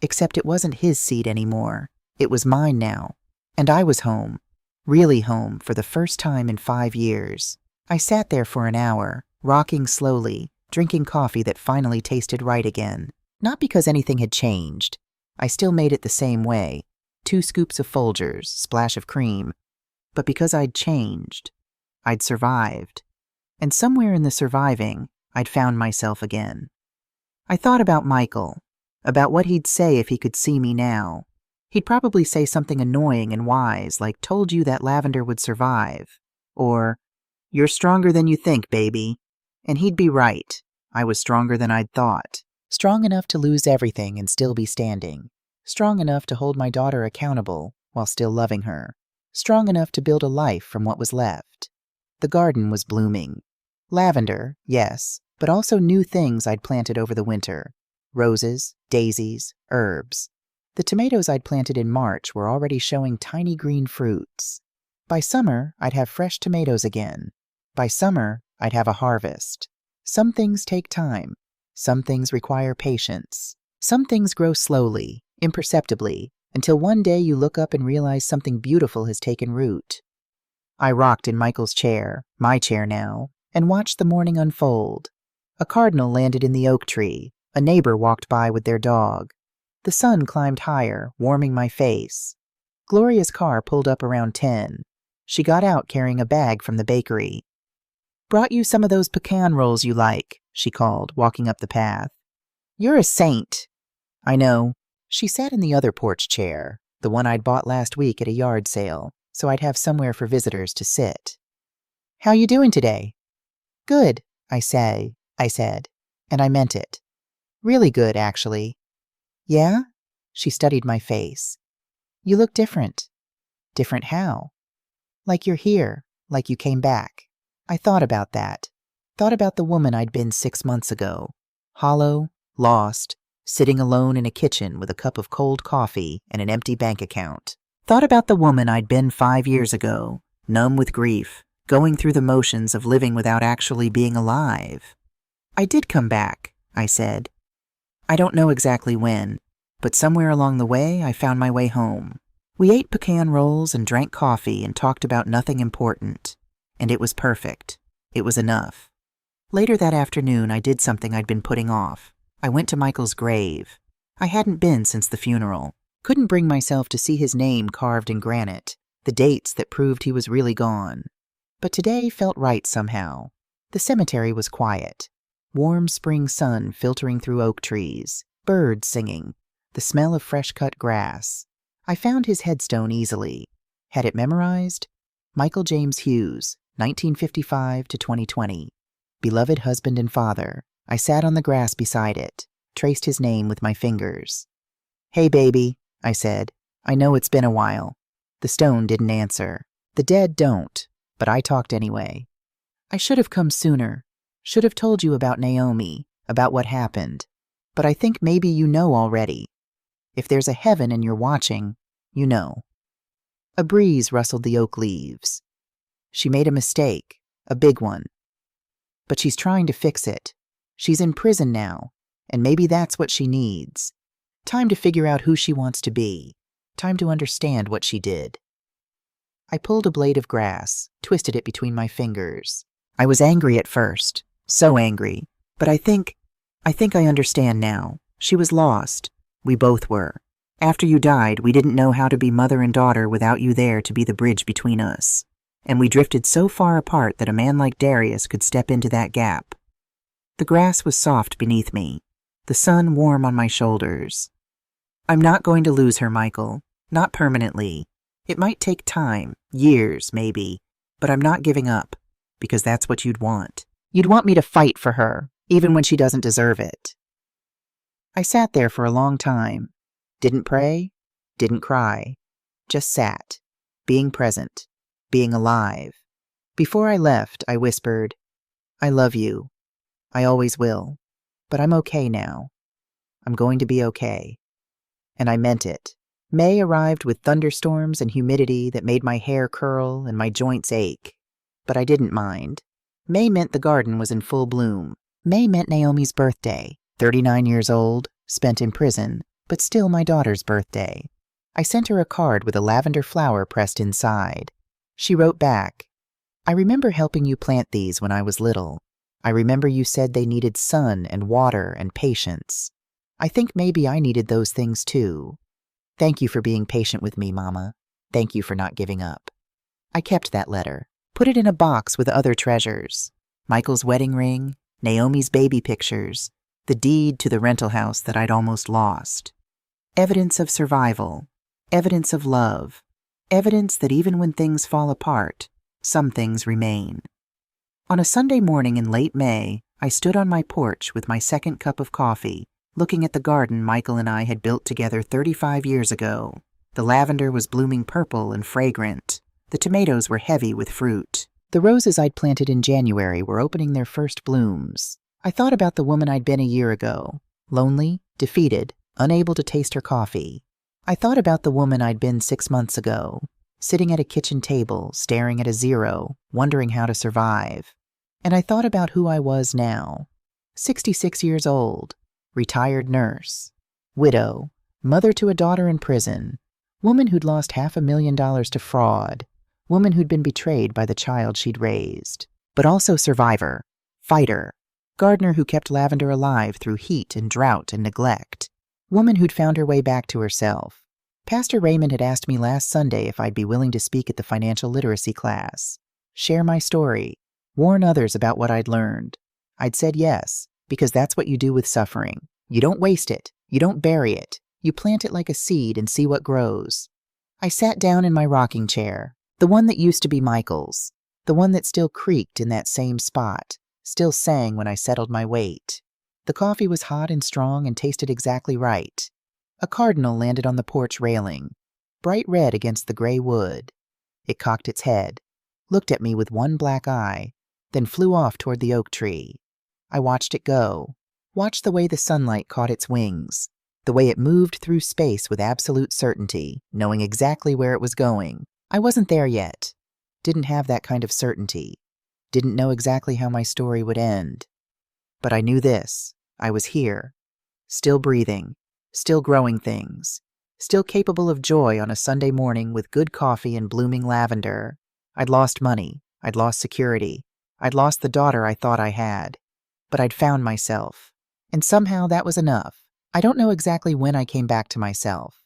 Except it wasn't his seat anymore. It was mine now. And I was home. Really home for the first time in 5 years. I sat there for an hour, rocking slowly, drinking coffee that finally tasted right again. Not because anything had changed. I still made it the same way. 2 scoops of Folgers, splash of cream. But because I'd changed. I'd survived. And somewhere in the surviving, I'd found myself again. I thought about Michael, about what he'd say if he could see me now. He'd probably say something annoying and wise, like, "Told you that lavender would survive." Or, "You're stronger than you think, baby." And he'd be right. I was stronger than I'd thought. Strong enough to lose everything and still be standing. Strong enough to hold my daughter accountable while still loving her. Strong enough to build a life from what was left. The garden was blooming. Lavender, yes, but also new things I'd planted over the winter. Roses, daisies, herbs. The tomatoes I'd planted in March were already showing tiny green fruits. By summer, I'd have fresh tomatoes again. By summer, I'd have a harvest. Some things take time. Some things require patience. Some things grow slowly, imperceptibly, until one day you look up and realize something beautiful has taken root. I rocked in Michael's chair, my chair now, and watched the morning unfold. A cardinal landed in the oak tree. A neighbor walked by with their dog. The sun climbed higher, warming my face. Gloria's car pulled up around 10. She got out carrying a bag from the bakery. "Brought you some of those pecan rolls you like," she called, walking up the path. "You're a saint." "I know." She sat in the other porch chair, the one I'd bought last week at a yard sale, so I'd have somewhere for visitors to sit. "How you doing today?" "Good," I said, and I meant it. "Really good, actually." "Yeah?" She studied my face. "You look different." "Different how?" "Like you're here, like you came back." I thought about that. Thought about the woman I'd been 6 months ago. Hollow, lost, sitting alone in a kitchen with a cup of cold coffee and an empty bank account. Thought about the woman I'd been 5 years ago, numb with grief, going through the motions of living without actually being alive. "I did come back," I said. "I don't know exactly when, but somewhere along the way I found my way home. We ate pecan rolls and drank coffee and talked about nothing important. And it was perfect. It was enough. Later that afternoon, I did something I'd been putting off. I went to Michael's grave. I hadn't been since the funeral. Couldn't bring myself to see his name carved in granite, the dates that proved he was really gone. But today felt right somehow. The cemetery was quiet. Warm spring sun filtering through oak trees, birds singing, the smell of fresh-cut grass. I found his headstone easily. Had it memorized? Michael James Hughes, 1955 to 2020. Beloved husband and father. I sat on the grass beside it, traced his name with my fingers. "Hey, baby," I said. "I know it's been a while." The stone didn't answer. The dead don't, but I talked anyway. "I should have come sooner. Should have told you about Naomi, about what happened. But I think maybe you know already. If there's a heaven and you're watching, you know." A breeze rustled the oak leaves. "She made a mistake, a big one. But she's trying to fix it. She's in prison now, and maybe that's what she needs. Time to figure out who she wants to be. Time to understand what she did." I pulled a blade of grass, twisted it between my fingers. I was angry at first, so angry, but I think I understand now. She was lost. We both were. After you died, we didn't know how to be mother and daughter without you there to be the bridge between us. And we drifted so far apart that a man like Darius could step into that gap. The grass was soft beneath me, the sun warm on my shoulders. "I'm not going to lose her, Michael. Not permanently. It might take time, years maybe, but I'm not giving up. because that's what you'd want. You'd want me to fight for her, even when she doesn't deserve it. I sat there for a long time. Didn't pray, didn't cry, just sat, being present, being alive. Before I left, I whispered, I love you. I always will. But I'm okay now. I'm going to be okay. And I meant it. May arrived with thunderstorms and humidity that made my hair curl and my joints ache. But I didn't mind. May meant the garden was in full bloom. May meant Naomi's birthday, 39 years old, spent in prison, but still my daughter's birthday. I sent her a card with a lavender flower pressed inside. She wrote back, I remember helping you plant these when I was little. I remember you said they needed sun and water and patience. I think maybe I needed those things too. Thank you for being patient with me, Mama. Thank you for not giving up. I kept that letter, put it in a box with other treasures. Michael's wedding ring, Naomi's baby pictures, the deed to the rental house that I'd almost lost. Evidence of survival, evidence of love, evidence that even when things fall apart, some things remain. On a Sunday morning in late May, I stood on my porch with my second cup of coffee, looking at the garden Michael and I had built together 35 years ago. The lavender was blooming purple and fragrant. The tomatoes were heavy with fruit. The roses I'd planted in January were opening their first blooms. I thought about the woman I'd been a year ago, lonely, defeated, unable to taste her coffee. I thought about the woman I'd been 6 months ago, sitting at a kitchen table, staring at a zero, wondering how to survive. And I thought about who I was now, 66 years old, retired nurse, widow, mother to a daughter in prison, woman who'd lost $500,000 to fraud, woman who'd been betrayed by the child she'd raised, but also survivor, fighter, gardener who kept lavender alive through heat and drought and neglect, woman who'd found her way back to herself. Pastor Raymond had asked me last Sunday if I'd be willing to speak at the financial literacy class, share my story, warn others about what I'd learned. I'd said yes, because that's what you do with suffering. You don't waste it. You don't bury it. You plant it like a seed and see what grows. I sat down in my rocking chair, the one that used to be Michael's, the one that still creaked in that same spot, still sang when I settled my weight. The coffee was hot and strong and tasted exactly right. A cardinal landed on the porch railing, bright red against the gray wood. It cocked its head, looked at me with one black eye, then flew off toward the oak tree. I watched it go, watched the way the sunlight caught its wings, the way it moved through space with absolute certainty, knowing exactly where it was going. I wasn't there yet, didn't have that kind of certainty, didn't know exactly how my story would end. But I knew this, I was here, still breathing, still growing things, still capable of joy on a Sunday morning with good coffee and blooming lavender. I'd lost money, I'd lost security, I'd lost the daughter I thought I had. But I'd found myself, and somehow that was enough. I don't know exactly when I came back to myself.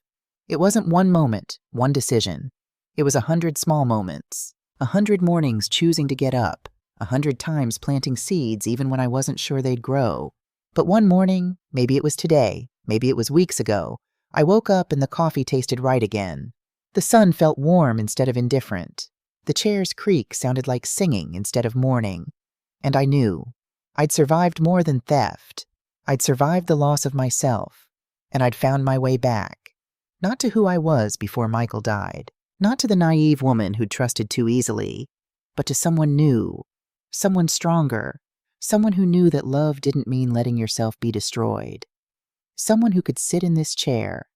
It wasn't one moment, one decision. It was 100 small moments, 100 mornings choosing to get up, 100 times planting seeds even when I wasn't sure they'd grow. But one morning, maybe it was today, maybe it was weeks ago, I woke up and the coffee tasted right again. The sun felt warm instead of indifferent. The chair's creak sounded like singing instead of mourning. And I knew. I'd survived more than theft. I'd survived the loss of myself, and I'd found my way back, not to who I was before Michael died, not to the naive woman who'd trusted too easily, but to someone new, someone stronger, someone who knew that love didn't mean letting yourself be destroyed, someone who could sit in this chair,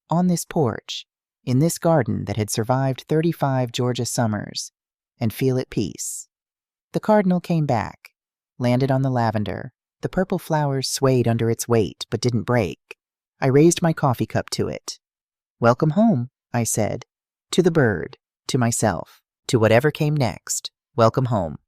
on this porch, in this garden that had survived 35 Georgia summers, and feel at peace. The cardinal came back, landed on the lavender. The purple flowers swayed under its weight, but didn't break. I raised my coffee cup to it. Welcome home, I said. To the bird, to myself, to whatever came next. Welcome home.